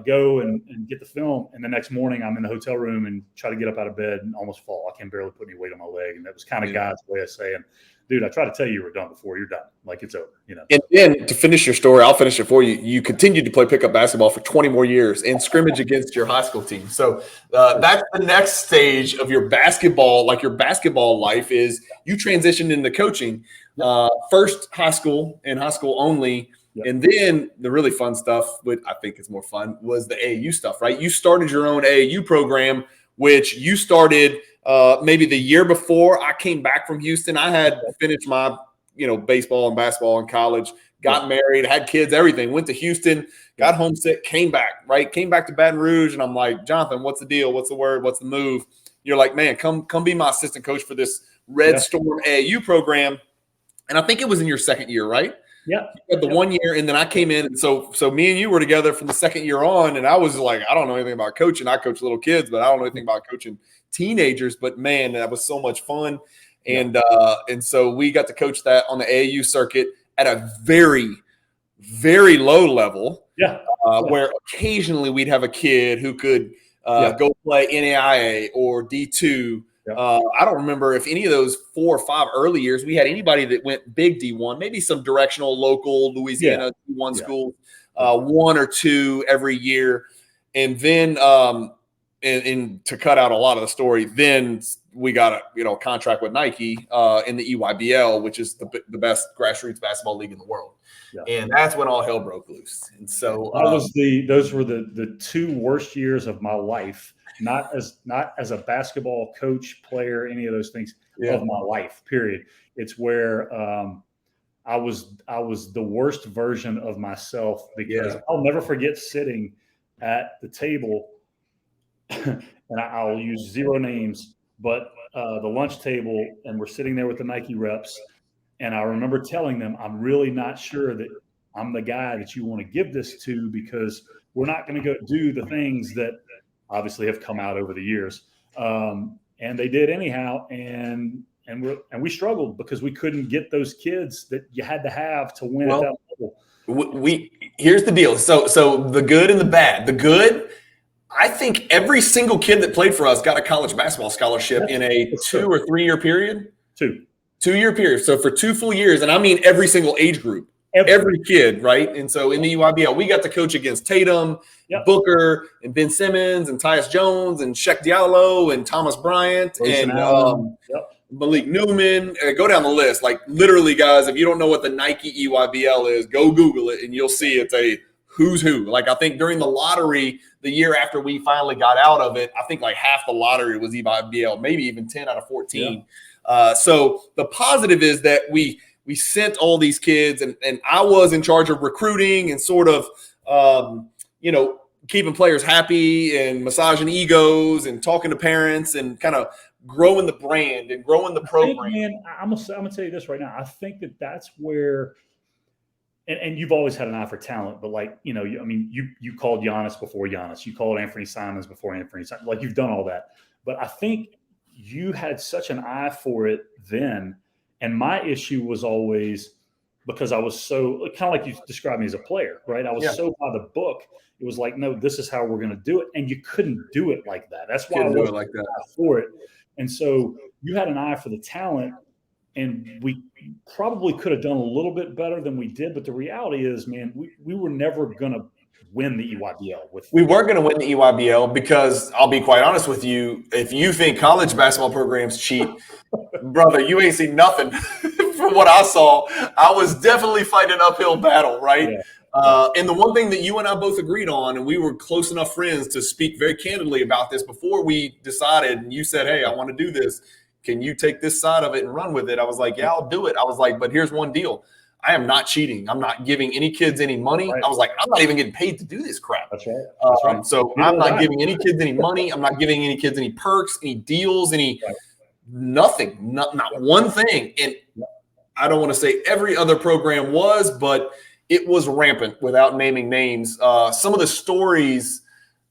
go and get the film. And the next morning I'm in the hotel room and try to get up out of bed and almost fall. I can barely put any weight on my leg. And that was kind of God's way of saying, dude, I try to tell you were done before you're done. Like, it's over, And then to finish your story, I'll finish it for you. You continued to play pickup basketball for 20 more years and scrimmage against your high school team. So that's the next stage of your basketball, like your basketball life is you transitioned into coaching. First high school and high school only. Yep. And then the really fun stuff, which I think is more fun, was the AAU stuff, right? You started your own AAU program, which you started maybe the year before I came back from Houston. I had finished my, baseball and basketball in college, got married, had kids, everything, went to Houston, got homesick, came back, right? Came back to Baton Rouge. And I'm like, Jonathan, what's the deal? What's the word? What's the move? You're like, man, come be my assistant coach for this Red Storm AAU program. And I think it was in your second year, right? Yeah. You had the 1 year, and then I came in. And so me and you were together from the second year on, and I was like, I don't know anything about coaching. I coach little kids, but I don't know anything about coaching teenagers. But, man, that was so much fun. And so we got to coach that on the AAU circuit at a very, very low level where occasionally we'd have a kid who could go play NAIA or D2. I don't remember if any of those 4 or 5 early years we had anybody that went big D1, maybe some directional local Louisiana D1 schools, 1 or 2 every year. And then and to cut out a lot of the story, then we got a contract with Nike in the EYBL, which is the best grassroots basketball league in the world. Yeah. And that's when all hell broke loose. And so those were the 2 worst years of my life. Not as a basketball coach, player, any of those things of my life, period. It's where I was the worst version of myself because I'll never forget sitting at the table, and I'll use 0 names, but the lunch table, and we're sitting there with the Nike reps, and I remember telling them, I'm really not sure that I'm the guy that you want to give this to because we're not going to go do the things that obviously have come out over the years. And they did anyhow. And we struggled because we couldn't get those kids that you had to have to win at that level. Here's the deal. So the good and the bad. The good, I think every single kid that played for us got a college basketball scholarship in a 2 or 3 year period. 2-year period. So for 2 full years, and I mean every single age group. Every kid, right? And so in the EYBL, we got to coach against Tatum, Booker, and Ben Simmons, and Tyus Jones, and Sheck Diallo, and Thomas Bryant, and Malik Newman. Go down the list. Like, literally, guys, if you don't know what the Nike EYBL is, go Google it, and you'll see it's a who's who. Like, I think during the lottery, the year after we finally got out of it, I think like half the lottery was EYBL, maybe even 10 out of 14. So the positive is that we sent all these kids, and I was in charge of recruiting and sort of, keeping players happy and massaging egos and talking to parents and kind of growing the brand and growing the program. I'm gonna tell you this right now. I think that's where, and you've always had an eye for talent, but you called Giannis before Giannis. You called Anthony Simons before Anthony Simons. Like, you've done all that. But I think you had such an eye for it then. And my issue was always because I was so kind of like you described me as a player, right? I was so by the book. It was like, no, this is how we're going to do it. And you couldn't do it like that. That's why I wasn't like that for it. And so you had an eye for the talent, and we probably could have done a little bit better than we did. But the reality is, man, we were never going to win the EYBL. We weren't going to win the EYBL because I'll be quite honest with you. If you think college basketball programs cheat, brother, you ain't seen nothing. From what I saw, I was definitely fighting an uphill battle, right? Yeah. And the one thing that you and I both agreed on, and we were close enough friends to speak very candidly about this before we decided, and you said, hey, I want to do this, can you take this side of it and run with it? I was like, yeah, I'll do it. I was like, but here's one deal. I am not cheating. I'm not giving any kids any money. Right. I was like, I'm not even getting paid to do this crap. That's right. That's right. So I'm not giving any kids any money. I'm not giving any kids any perks, any deals, any nothing, not one thing. And I don't want to say every other program was, but it was rampant without naming names. Some of the stories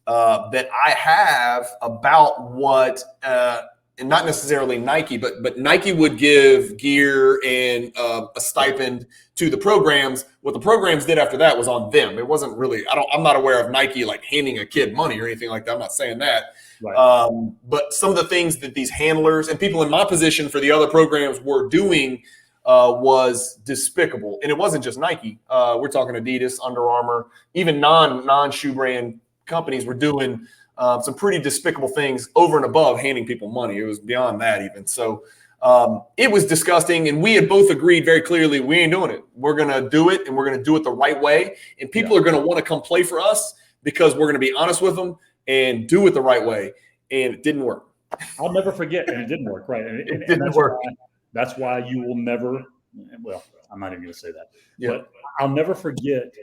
that I have about what, and not necessarily Nike, but Nike would give gear and a stipend to the programs. What the programs did after that was on them. It wasn't really. I'm not aware of Nike like handing a kid money or anything like that. I'm not saying that. Right. But some of the things that these handlers and people in my position for the other programs were doing was despicable. And it wasn't just Nike. We're talking Adidas, Under Armour, even non-shoe brand companies were doing some pretty despicable things over and above handing people money. It was beyond that even. So it was disgusting. And we had both agreed very clearly, we ain't doing it. We're going to do it, and we're going to do it the right way. And people are going to want to come play for us because we're going to be honest with them and do it the right way. And it didn't work. I'll never forget. And it didn't work. Right. And it didn't work. That's why you will never, well, I'm not even going to say that. Yeah. But I'll never forget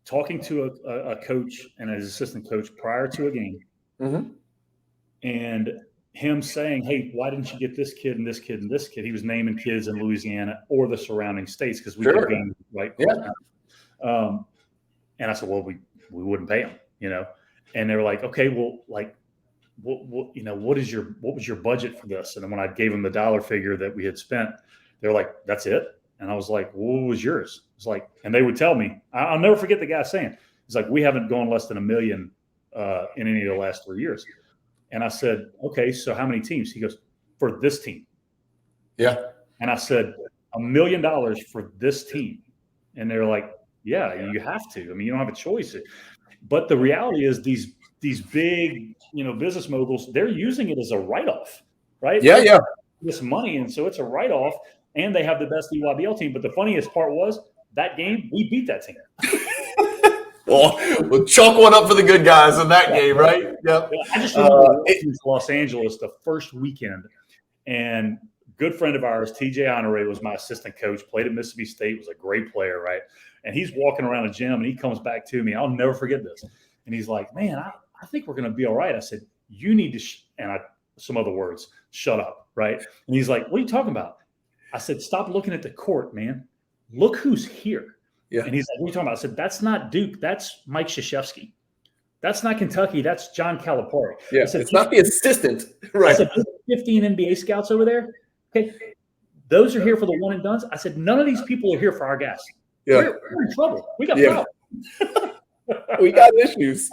talking to a coach and his assistant coach prior to a game, and him saying, hey, why didn't you get this kid and this kid and this kid? He was naming kids in Louisiana or the surrounding states because we did games right. Yeah. And I said, well, we wouldn't pay them, you know. And they were like, okay, well, like, what you know, what was your budget for this? And then when I gave them the dollar figure that we had spent, they're like, that's it. And I was like, well, what was yours? It's like, and they would tell me, I'll never forget the guy saying, it's like, we haven't gone less than $1 million in any of the last 3 years. And I said, okay, so how many teams? He goes, for this team. Yeah. And I said, $1 million for this team. And they're like, yeah, you have to. I mean, you don't have a choice. But the reality is these big, you know, business moguls, they're using it as a write-off, right? Yeah, yeah. This money, and so it's a write-off. And they have the best EYBL team. But the funniest part was that game, we beat that team. well, we'll chalk one up for the good guys in that game, right? Yep. I just remember Los Angeles the first weekend. And good friend of ours, TJ Honore, was my assistant coach, played at Mississippi State, was a great player, right? And he's walking around the gym, and he comes back to me. I'll never forget this. And he's like, man, I think we're going to be all right. I said, you need to some other words, shut up, right? And he's like, what are you talking about? I said, stop looking at the court, man. Look who's here. Yeah. And he's like, what are you talking about? I said, that's not Duke. That's Mike Krzyzewski. That's not Kentucky. That's John Calipari. Yeah, I said, it's not the assistant. Right. I said, 15 NBA scouts over there. Okay. Those are here for the one and dones. I said, none of these people are here for our guys. Yeah. We're in trouble. We got problems. We got issues.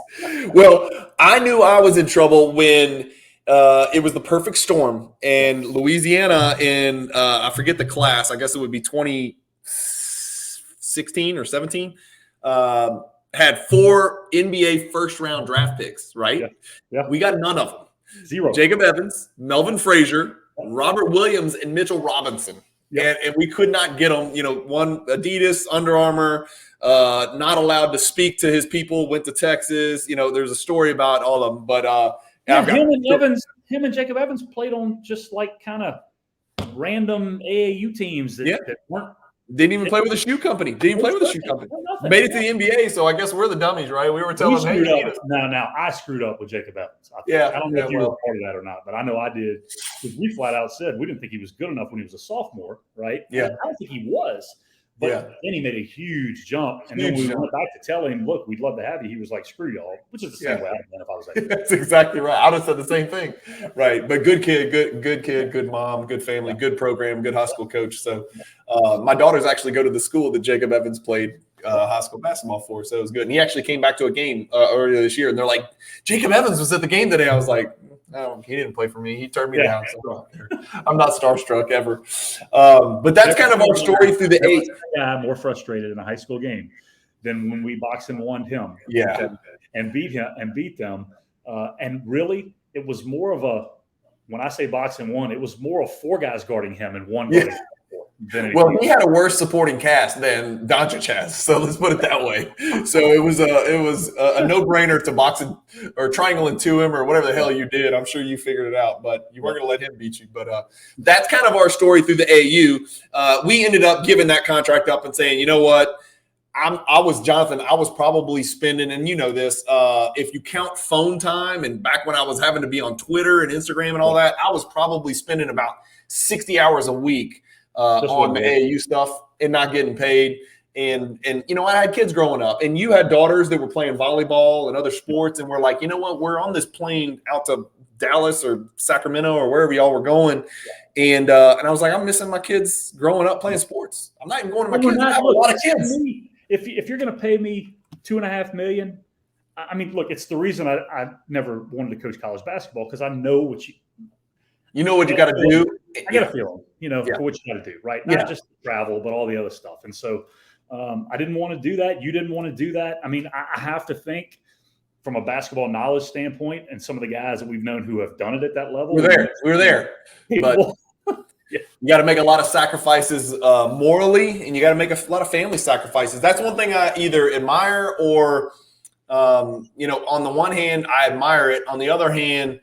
Well, I knew I was in trouble when it was the perfect storm, and Louisiana in I forget the class. I guess it would be 2016 or 17. Had 4 NBA first round draft picks. Right? Yeah. We got none of them. 0. Jacob Evans, Melvin Frazier, Robert Williams, and Mitchell Robinson. Yeah. And we could not get them. You know, one Adidas, Under Armour. Not allowed to speak to his people. Went to Texas. You know, there's a story about all of them, but. Him and Jacob Evans played on just like kind of random AAU teams that weren't. Didn't even play with a shoe company. Made it to the NBA, so I guess we're the dummies, right? We were telling him, hey, now I screwed up with Jacob Evans. I don't know if you were part of that or not, but I know I did. Because we flat out said we didn't think he was good enough when he was a sophomore, right? Yeah. I don't think he was. But then he made a huge jump. And then we went back to tell him, look, we'd love to have you. He was like, screw y'all, which is the same way I'd have done if I was like, that's exactly right. I would have said the same thing. Right. But good kid, good mom, good family, good program, good high school coach. So my daughters actually go to the school that Jacob Evans played high school basketball for. So it was good. And he actually came back to a game earlier this year. And they're like, Jacob Evans was at the game today. I was like, no, he didn't play for me. He turned me down. So I'm not starstruck ever. But that's kind of our story through the 8. Yeah, I'm more frustrated in a high school game than when we boxed and won him. Yeah, and beat them. And really, it was more of a. When I say box and one, it was more of 4 guys guarding him and 1 guarding him. Well, he had a worse supporting cast than Doncic has, so let's put it that way. So it was a no-brainer to box or triangle into him or whatever the hell you did. I'm sure you figured it out, but you weren't going to let him beat you. But that's kind of our story through the AAU. We ended up giving that contract up and saying, you know what? I was probably spending, and you know this, if you count phone time and back when I was having to be on Twitter and Instagram and all that, I was probably spending about 60 hours a week on the AAU stuff and not getting paid. And you know, I had kids growing up, and you had daughters that were playing volleyball and other sports, and we're like, you know what, we're on this plane out to Dallas or Sacramento or wherever y'all were going. And I was like, I'm missing my kids growing up playing sports. I'm not even going to my kids. I have a lot of kids. If you're going to pay me $2.5 million, I mean, look, it's the reason I never wanted to coach college basketball, because I know what you know what you got to do. I got a feeling, for what you got to do, right? Not just travel, but all the other stuff. And so I didn't want to do that. You didn't want to do that. I mean, I have to think from a basketball knowledge standpoint, and some of the guys that we've known who have done it at that level. We were there. But you got to make a lot of sacrifices morally, and you got to make a lot of family sacrifices. That's one thing I either admire or, on the one hand, I admire it. On the other hand,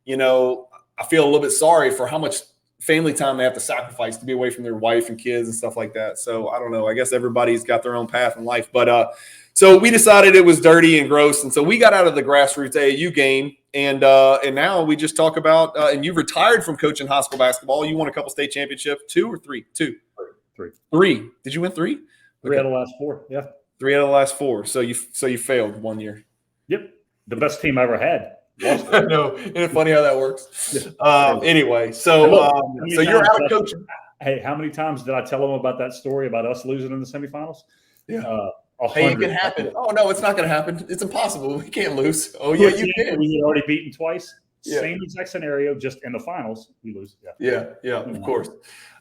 I feel a little bit sorry for how much family time they have to sacrifice to be away from their wife and kids and stuff like that. So I don't know. I guess everybody's got their own path in life. But so we decided it was dirty and gross. And so we got out of the grassroots AAU game. And now we just talk about and you retired from coaching high school basketball. You won a couple state championships, 2 or 3? 2. 3. Did you win 3? 3 out of the last 4. Yeah. 3 out of the last 4. So you failed 1 year. Yep. The best team I ever had. I know. Isn't it funny how that works? Anyway, so you're out of coaching. Hey, how many times did I tell them about that story about us losing in the semifinals? Yeah. Hey, it can happen. Oh, no, it's not going to happen. It's impossible. We can't lose. Oh, yeah, you can. We had already beaten twice. Yeah. Same exact scenario, just in the finals, we lose. Yeah, of course.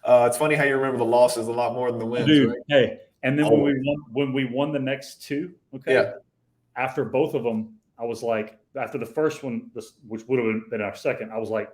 It's funny how you remember the losses a lot more than the wins. Dude, right? Hey, and then when we won the next 2, after both of them, I was like, after the first one, which would have been our second, I was like,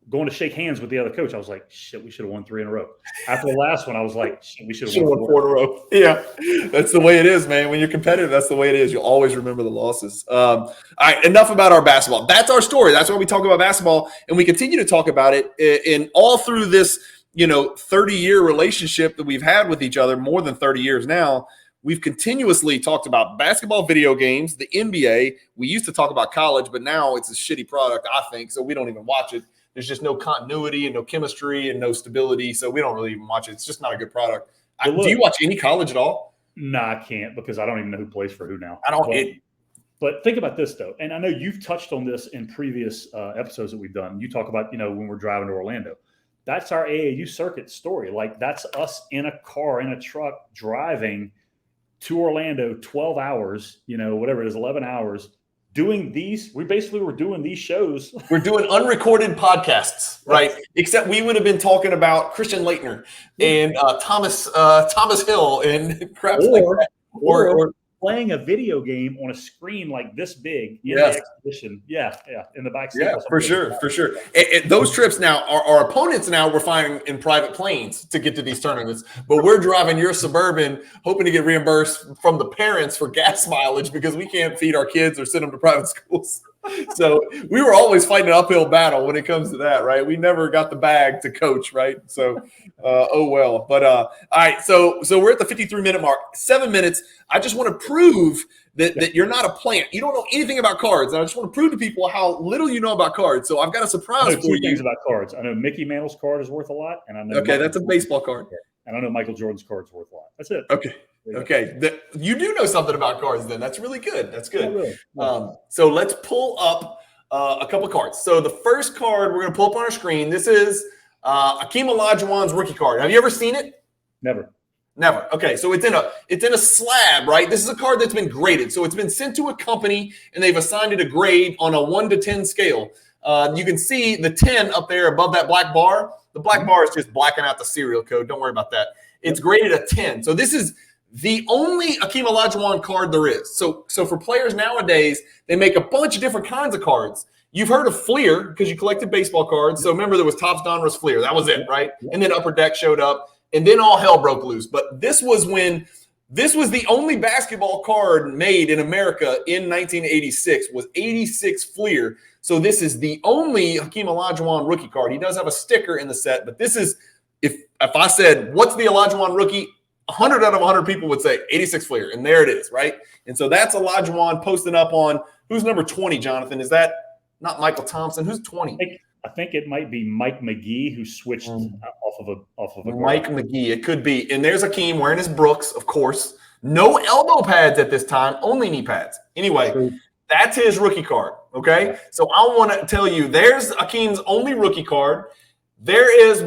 going to shake hands with the other coach. I was like, shit, we should have won 3 in a row. After the last one, I was like, shit, we should have won 4 in a row. Yeah, that's the way it is, man. When you're competitive, that's the way it is. You'll always remember the losses. All right, enough about our basketball. That's our story. That's why we talk about basketball, and we continue to talk about it in all through this, 30-year relationship that we've had with each other, more than 30 years now. We've continuously talked about basketball, video games, the NBA. We used to talk about college, but now it's a shitty product, I think, so we don't even watch it. There's just no continuity and no chemistry and no stability, so we don't really even watch it. It's just not a good product. Do you watch any college at all? No, I can't, because I don't even know who plays for who now. I don't. But think about this, though, and I know you've touched on this in previous episodes that we've done. You talk about, when we're driving to Orlando. That's our AAU circuit story. Like, that's us in a car, in a truck, driving to Orlando, 12 hours, whatever it is, 11 hours, doing these. We basically were doing these shows. We're doing unrecorded podcasts, right? Except we would have been talking about Christian Leitner and Thomas Hill and crap like that. Or playing a video game on a screen like this big in the exhibition. Yeah, in the back seat. Yeah, for sure. And those trips now, our opponents now we're flying in private planes to get to these tournaments, but we're driving your Suburban, hoping to get reimbursed from the parents for gas mileage because we can't feed our kids or send them to private schools. So we were always fighting an uphill battle when it comes to that, right? We never got the bag to coach, right? So, oh well. But all right, so we're at the 53-minute mark. 7 minutes. I just want to prove that you're not a plant. You don't know anything about cards. And I just want to prove to people how little you know about cards. So I've got a surprise for you. 2 things about cards. I know Mickey Mantle's card is worth a lot, and I know that's a baseball card. And I know Michael Jordan's card is worth a lot. That's it. Okay. You do know something about cards then. That's really good. That's good. So let's pull up a couple cards. So the first card we're going to pull up on our screen, this is Akeem Olajuwon's rookie card. Have you ever seen it? Never. Okay, so it's in a slab, right? This is a card that's been graded. So it's been sent to a company, and they've assigned it a grade on a 1 to 10 scale. You can see the 10 up there above that black bar. The black bar is just blacking out the serial code. Don't worry about that. It's graded a 10. So this is the only Akeem Olajuwon card there is. So for players nowadays, they make a bunch of different kinds of cards. You've heard of Fleer because you collected baseball cards. So remember there was Topps Donruss Fleer. That was it, right? And then Upper Deck showed up. and then all hell broke loose. But this was the only basketball card made in America in 1986 was 86 Fleer. So this is the only Hakeem Olajuwon rookie card. He does have a sticker in the set, but this is, if I said, what's the Olajuwon rookie? 100 out of 100 people would say 86 Fleer, and there it is, right? And so that's Olajuwon posting up on, who's number 20, Jonathan? Is that not Michael Thompson? Who's 20? I think it might be Mike McGee, who switched off of a Mike McGee. It could be. And there's Hakeem wearing his Brooks, of course. No elbow pads at this time, only knee pads. Anyway, that's his rookie card, okay? So I want to tell you, there's Hakeem's only rookie card. There is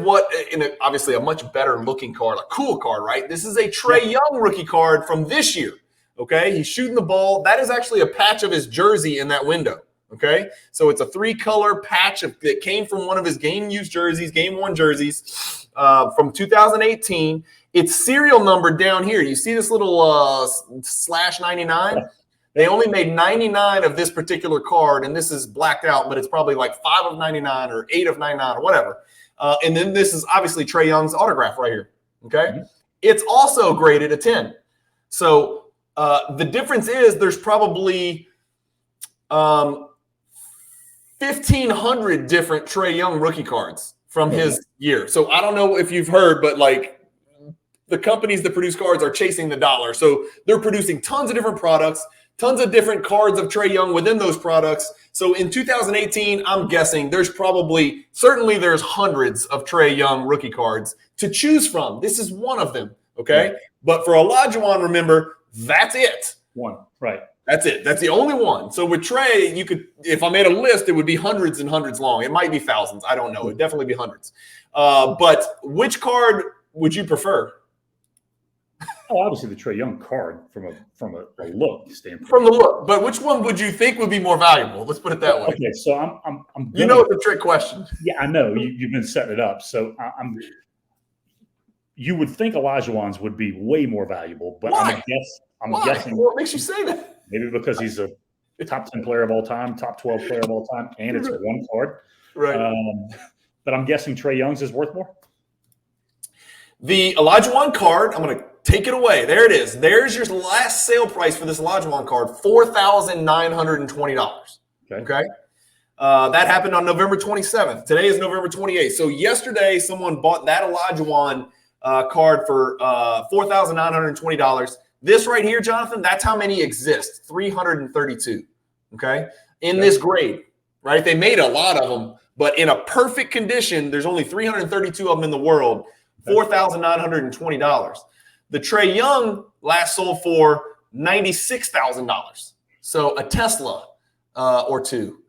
obviously a much better looking card, a cool card, right? This is a Trae Young rookie card from this year, okay? He's shooting the ball. That is actually a patch of his jersey in that window, okay? So it's a 3-color patch that came from one of his game-used jerseys, game-worn jerseys from 2018. It's serial numbered down here. You see this little /99? They only made 99 of this particular card, and this is blacked out, but it's probably like 5 of 99 or 8 of 99 or whatever. And then this is obviously Trae Young's autograph right here, okay? Mm-hmm. It's also graded a 10. So the difference is there's probably 1,500 different Trae Young rookie cards from his year. So I don't know if you've heard, but like the companies that produce cards are chasing the dollar. So they're producing tons of different products, tons of different cards of Trae Young within those products. So in 2018, I'm guessing there's certainly there's hundreds of Trae Young rookie cards to choose from. This is one of them, okay? Yeah. But for Olajuwon, remember, that's it. One, right. That's it. That's the only one. So with Trae, you could, if I made a list, it would be hundreds and hundreds long. It might be thousands. I don't know. It'd definitely be hundreds. But which card would you prefer? Oh, obviously the Trae Young card from a look standpoint. From the look, but which one would you think would be more valuable? Let's put it that way. Okay, so I'm it's a trick question. Yeah, I know you've been setting it up. So you would think Olajuwon's would be way more valuable, but Why? I'm guessing. What makes you say that? Maybe because he's a top 10 player of all time, top 12 player of all time, and it's one card. Right. But I'm guessing Trae Young's is worth more. The Olajuwon card, I'm going to take it away. There it is. There's your last sale price for this Olajuwon card, $4,920. Okay. That happened on November 27th. Today is November 28th. So yesterday, someone bought that Olajuwon card for $4,920. This right here, Jonathan, that's how many exist, 332, okay, in this grade, right? They made a lot of them, but in a perfect condition, there's only 332 of them in the world, $4,920. The Trae Young last sold for $96,000, so a Tesla or two.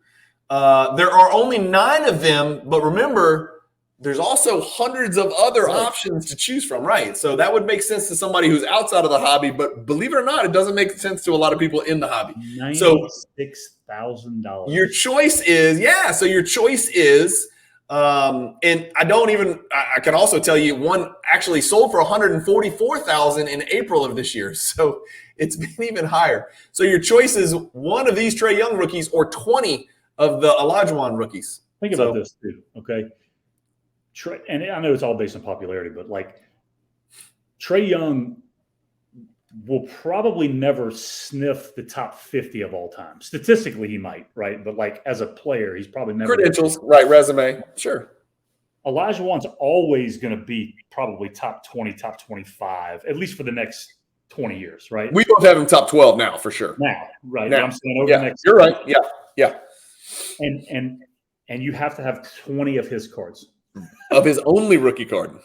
There are only 9 of them, but remember, there's also hundreds of other options to choose from, right? So that would make sense to somebody who's outside of the hobby, but believe it or not, it doesn't make sense to a lot of people in the hobby. $96,000. Your choice is, and I can also tell you one actually sold for $144,000 in April of this year. So it's been even higher. So your choice is one of these Trae Young rookies or 20 of the Olajuwon rookies. Think about this too, okay? And I know it's all based on popularity, but like Trae Young will probably never sniff the top 50 of all time. Statistically, he might, right? But like as a player, he's probably never. Credentials, right? Resume, sure. Olajuwon's always going to be probably top 20, top 25, at least for the next 20 years, right? We both have him top 12 now, for sure. Now, right? Now. I'm saying over the next. You're right. Yeah. And you have to have 20 of his cards. Of his only rookie card.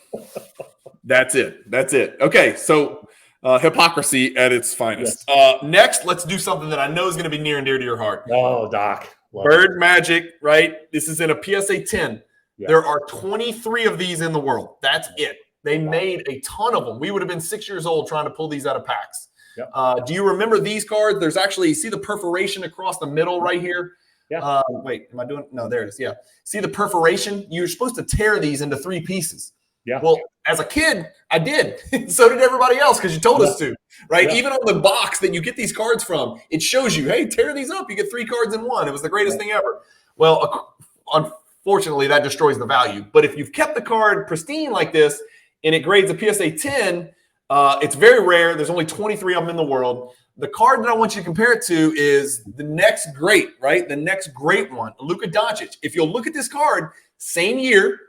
That's it. Okay, so hypocrisy at its finest. Yes. Next, let's do something that I know is going to be near and dear to your heart. Oh, Doc. Bird Magic, right? This is in a PSA 10. Yeah. There are 23 of these in the world. That's it. They made a ton of them. We would have been 6 years old trying to pull these out of packs. Yep. Do you remember these cards? There's actually, you see the perforation across the middle right here? Yeah. Wait, am I doing? No, there it is. Yeah. See the perforation? You're supposed to tear these into 3 pieces. Yeah. Well, as a kid, I did. So did everybody else because you told us to, right? Yeah. Even on the box that you get these cards from, it shows you, hey, tear these up. You get 3 cards in one. It was the greatest thing ever. Well, unfortunately, that destroys the value. But if you've kept the card pristine like this, and it grades a PSA 10. It's very rare. There's only 23 of them in the world. The card that I want you to compare it to is the next great, right? The next great one, Luka Doncic. If you'll look at this card, same year,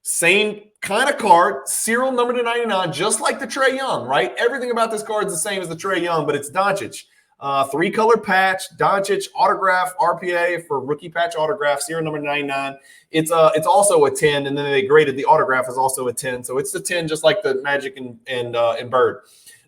same kind of card, serial number to 99, just like the Trae Young, right? Everything about this card is the same as the Trae Young, but it's Doncic. 3-color patch, Doncic autograph, RPA for rookie patch autograph, serial number 99. It's also a 10, and then they graded the autograph as also a 10. So it's the 10, just like the Magic and Bird.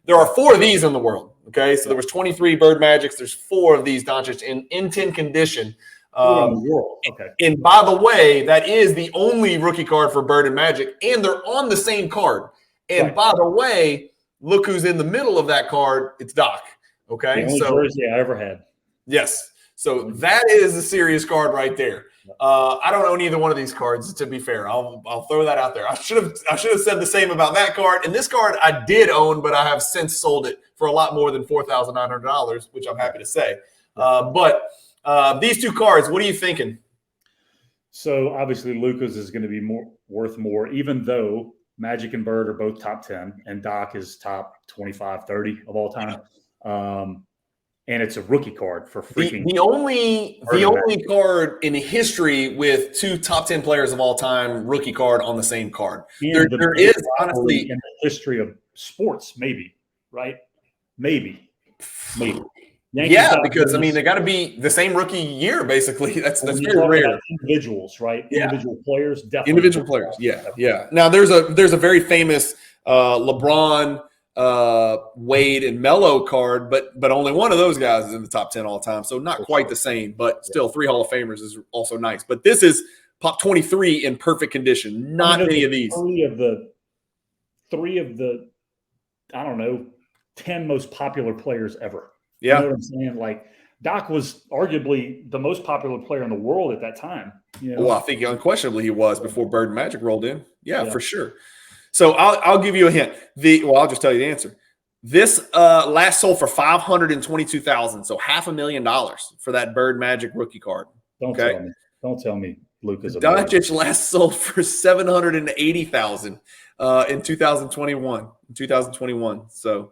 There are 4 of these in the world. Okay, so there was 23 Bird Magics. There's 4 of these Doncic in 10 condition. Okay. And by the way, that is the only rookie card for Bird and Magic, and they're on the same card. And right. by the way, look who's in the middle of that card. It's Doc. Okay, the only jersey I ever had. Yes, so that is a serious card right there. I don't own either one of these cards, to be fair. I'll throw that out there. I should have said the same about that card. And this card I did own, but I have since sold it for a lot more than $4,900, which I'm happy to say. But these 2 cards, what are you thinking? So obviously Luka's is going to be worth more, even though Magic and Bird are both top 10 and Doc is top 25, 30 of all time. And it's a rookie card for freaking the only card in history with 2 top 10 players of all time rookie card on the same card. There is honestly in the history of sports, maybe, right? Maybe. Yeah, because I mean they got to be the same rookie year basically. That's very rare. Individuals, right? Yeah. Individual players, definitely. Individual players, yeah. Now there's a very famous LeBron, Wade, and Melo card, but only one of those guys is in the top 10 all time, so not quite the same, but still 3 Hall of Famers is also nice. But this is Pop 23 in perfect condition. Not many of these. 3 of the I don't know 10 most popular players ever. Yeah, you know what I'm saying? Like Doc was arguably the most popular player in the world at that time. You know? Well, I think unquestionably he was before Bird and Magic rolled in. Yeah, for sure. So I'll give you a hint. I'll just tell you the answer. This last sold for $522,000, so $500,000 for that Bird Magic rookie card. Don't tell me Luka's a Doncic last sold for $780,000 in 2021. So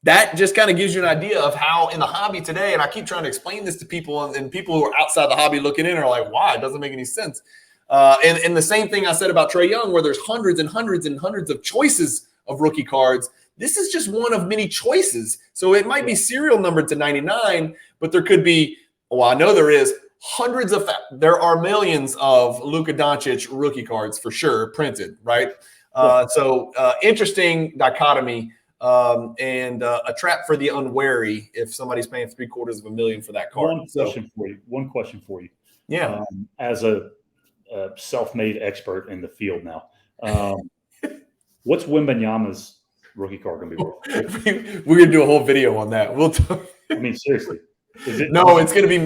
that just kind of gives you an idea of how in the hobby today, and I keep trying to explain this to people, and people who are outside the hobby looking in are like, why? It doesn't make any sense. And the same thing I said about Trae Young, where there's hundreds and hundreds and hundreds of choices of rookie cards. This is just one of many choices. So it might be serial numbered to 99, but there could be, I know there is there are millions of Luka Doncic rookie cards for sure printed, right? So interesting dichotomy. And a trap for the unwary if somebody's paying $750,000 for that card. One question for you. Yeah. As a self-made expert in the field now, what's Wembanyama's rookie card going to be worth? We're going to do a whole video on that. I mean, seriously. No, it's going to be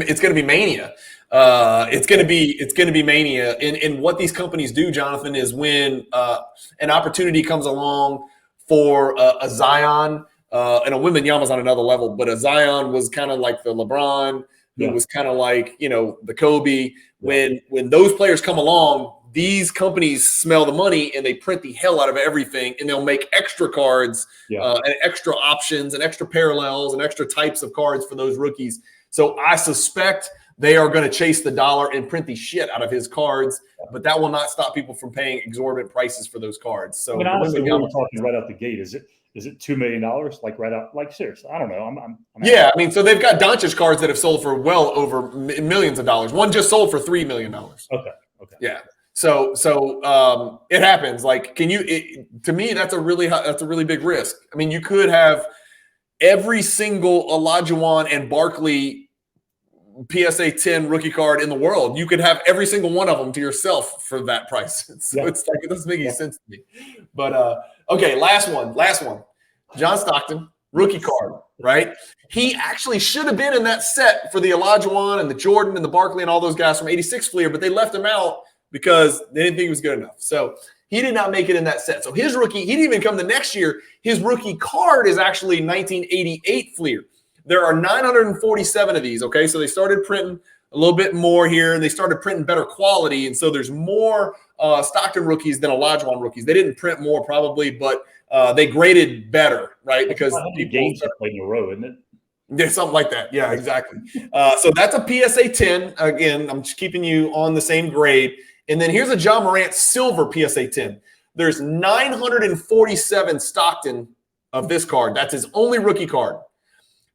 mania. It's going to be mania. And what these companies do, Jonathan, is when an opportunity comes along for a Zion, and a Wembanyama's on another level, but a Zion was kind of like the LeBron, who was kind of like, the Kobe. When those players come along, these companies smell the money and they print the hell out of everything, and they'll make extra cards and extra options and extra parallels and extra types of cards for those rookies. So I suspect they are going to chase the dollar and print the shit out of his cards, but that will not stop people from paying exorbitant prices for those cards. So, honestly, we're talking right out the gate. Is it $2 million? Like right out? Like seriously, I don't know. I'm I mean, so they've got Doncic cards that have sold for well over millions of dollars. One just sold for $3 million. Okay. Yeah. So it happens. Like, to me, that's a really big risk. I mean, you could have every single Olajuwon and Barkley PSA 10 rookie card in the world. You could have every single one of them to yourself for that price. So it's like, it doesn't make any sense to me. But okay, last one. John Stockton, rookie card, right? He actually should have been in that set for the Olajuwon and the Jordan and the Barkley and all those guys from 86 Fleer, but they left him out because they didn't think he was good enough. So he did not make it in that set. So his rookie, he didn't even come the next year. His rookie card is actually 1988 Fleer. There are 947 of these, okay? So they started printing a little bit more here, and they started printing better quality, and so there's more Stockton rookies than Olajuwon rookies. They didn't print more probably, but they graded better, right? Because how many games they played in a row, isn't it? Yeah, something like that. Yeah, exactly. So that's a PSA 10. Again, I'm just keeping you on the same grade. And then here's a Ja Morant silver PSA 10. There's 947 Stockton of this card. That's his only rookie card.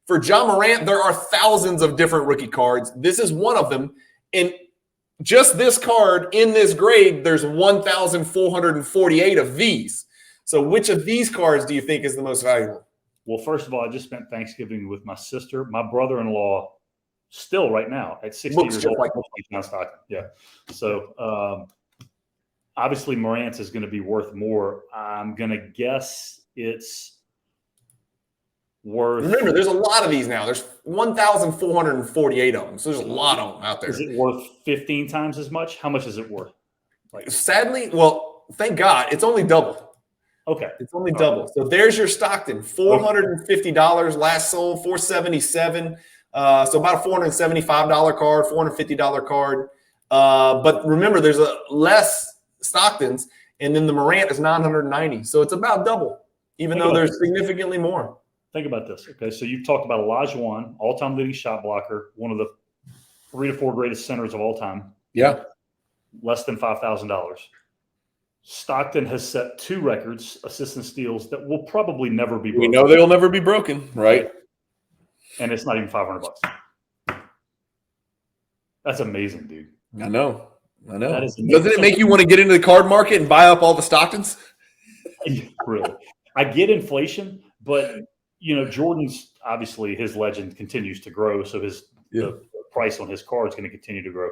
For Ja Morant, there are thousands of different rookie cards. This is one of them. And just this card in this grade, there's 1,448 of these. So which of these cards do you think is the most valuable? Well, first of all, I just spent Thanksgiving with my sister. My brother-in-law, still right now at 60 years old, like John Stockton. Yeah. So obviously Morant's is going to be worth more. I'm going to guess it's worth. Remember, there's a lot of these now. There's 1,448 of them. So there's a lot of them out there. Is it worth 15 times as much? How much is it worth? Sadly, well, thank God, it's only double. Okay. It's only double. So there's your Stockton, $450 last sold, $477. So about a $475 card, $450 card. But remember, there's a less Stocktons, and then the Morant is $990. So it's about double, even though there's significantly more. Think about this. Okay. So you've talked about Olajuwon, all-time leading shot blocker, one of the 3 to 4 greatest centers of all time. Yeah. Less than $5,000. Stockton has set 2 records, assists and steals, that will probably never be broken. We know they'll never be broken, right? And it's not even $500. That's amazing, dude. I know. That is Doesn't it make you want to get into the card market and buy up all the Stocktons? Really. I get inflation, but, Jordan's obviously his legend continues to grow. So the price on his card is going to continue to grow.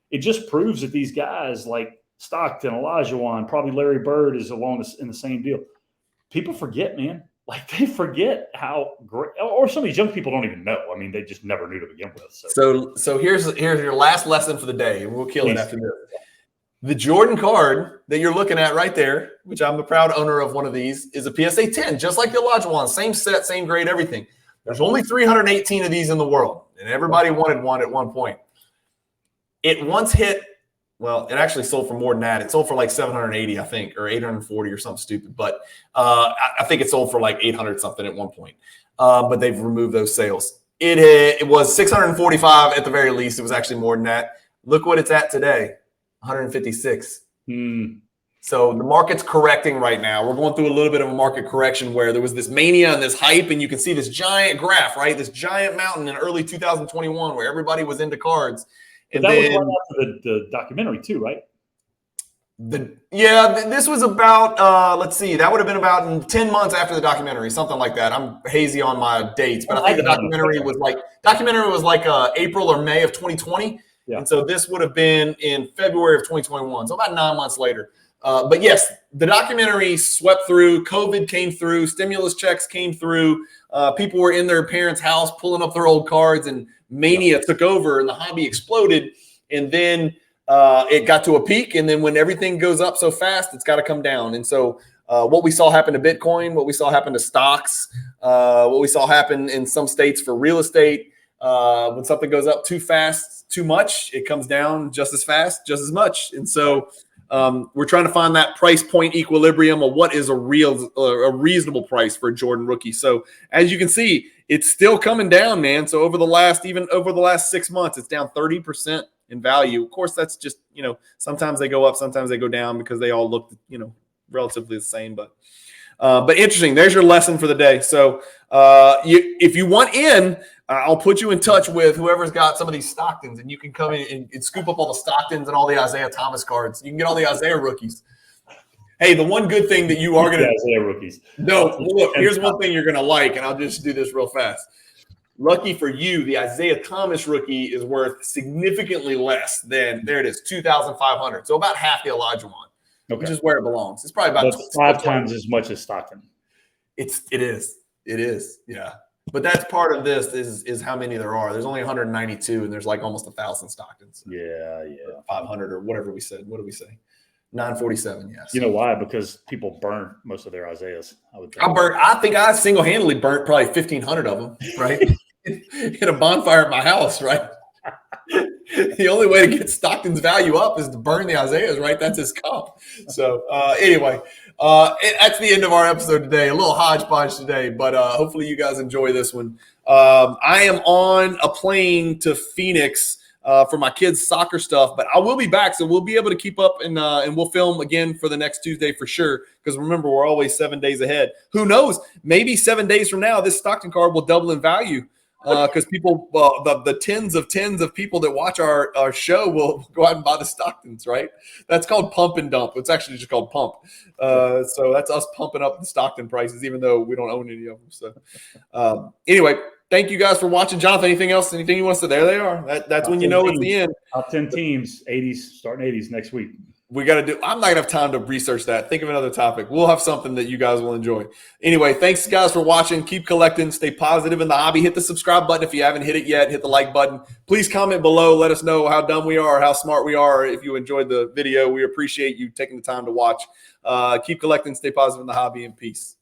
It just proves that these guys like Stockton, Olajuwon, probably Larry Bird is in the same deal. People forget, man. Like they forget how great, or some of these young people don't even know. I mean, they just never knew to begin with. So here's your last lesson for the day, and we'll kill it after this. The Jordan card that you're looking at right there, which I'm the proud owner of one of these, is a PSA 10, just like the Olajuwon, same set, same grade, everything. There's only 318 of these in the world, and everybody wanted one at one point. It once hit. Well, it actually sold for more than that. It sold for like 780, I think, or 840 or something stupid. But I think it sold for like 800 something at one point. But they've removed those sales. It was 645 at the very least. It was actually more than that. Look what it's at today, 156. So the market's correcting right now. We're going through a little bit of a market correction where there was this mania and this hype, and you can see this giant graph, right? This giant mountain in early 2021 where everybody was into cards. And that was right after the documentary too, right? This was about, let's see, that would have been about 10 months after the documentary, something like that. I'm hazy on my dates, but I think the documentary was like April or May of 2020. Yeah. And so this would have been in February of 2021, so about 9 months later. But yes, the documentary swept through, COVID came through, stimulus checks came through, people were in their parents' house pulling up their old cards, and mania took over and the hobby exploded. And then it got to a peak. And then when everything goes up so fast, it's got to come down. And so what we saw happen to Bitcoin, what we saw happen to stocks, what we saw happen in some states for real estate, when something goes up too fast, too much, it comes down just as fast, just as much. And so we're trying to find that price point equilibrium of what is a reasonable price for a Jordan rookie. So as you can see, it's still coming down, man. So over the last 6 months, it's down 30% in value. Of course, that's just, sometimes they go up, sometimes they go down because they all look, relatively the same. But interesting. There's your lesson for the day. So if you want in, I'll put you in touch with whoever's got some of these Stocktons, and you can come in and scoop up all the Stocktons and all the Isaiah Thomas cards. You can get all the Isaiah rookies. Hey, the one good thing that you are going to – Isaiah rookies. No, look, here's one thing you're going to like, and I'll just do this real fast. Lucky for you, the Isaiah Thomas rookie is worth significantly less than – there it is, $2,500. So about half the Olajuwon, which is where it belongs. It's probably about – 5 times as much as Stockton. It is, yeah. But that's part of this is how many there are. There's only 192, and there's like almost 1,000 Stocktons. Yeah. 500 or whatever we said. What did we say? 947, yes. You know why? Because people burn most of their Isaiahs. I think I single-handedly burnt probably 1,500 of them, right? In a bonfire at my house, right? The only way to get Stockton's value up is to burn the Isaiahs, right? That's his comp. So anyway, that's the end of our episode today. A little hodgepodge today, but hopefully you guys enjoy this one. I am on a plane to Phoenix for my kids' soccer stuff, but I will be back, so we'll be able to keep up and we'll film again for the next Tuesday for sure. Because remember, we're always 7 days ahead. Who knows? Maybe 7 days from now, this Stockton card will double in value. Because people, the tens of people that watch our show will go out and buy the Stocktons, right? That's called pump and dump. It's actually just called pump. So that's us pumping up the Stockton prices, even though we don't own any of them. So anyway, thank you guys for watching. Jonathan, anything else? Anything you want to say? There they are. That's when you know it's the end. Top 10 teams, 80s, starting 80s next week. We got to do. I'm not gonna have time to research that. Think of another topic. We'll have something that you guys will enjoy. Anyway, thanks guys for watching. Keep collecting. Stay positive in the hobby. Hit the subscribe button if you haven't hit it yet. Hit the like button. Please comment below. Let us know how dumb we are, or how smart we are. If you enjoyed the video, we appreciate you taking the time to watch. Keep collecting. Stay positive in the hobby, and peace.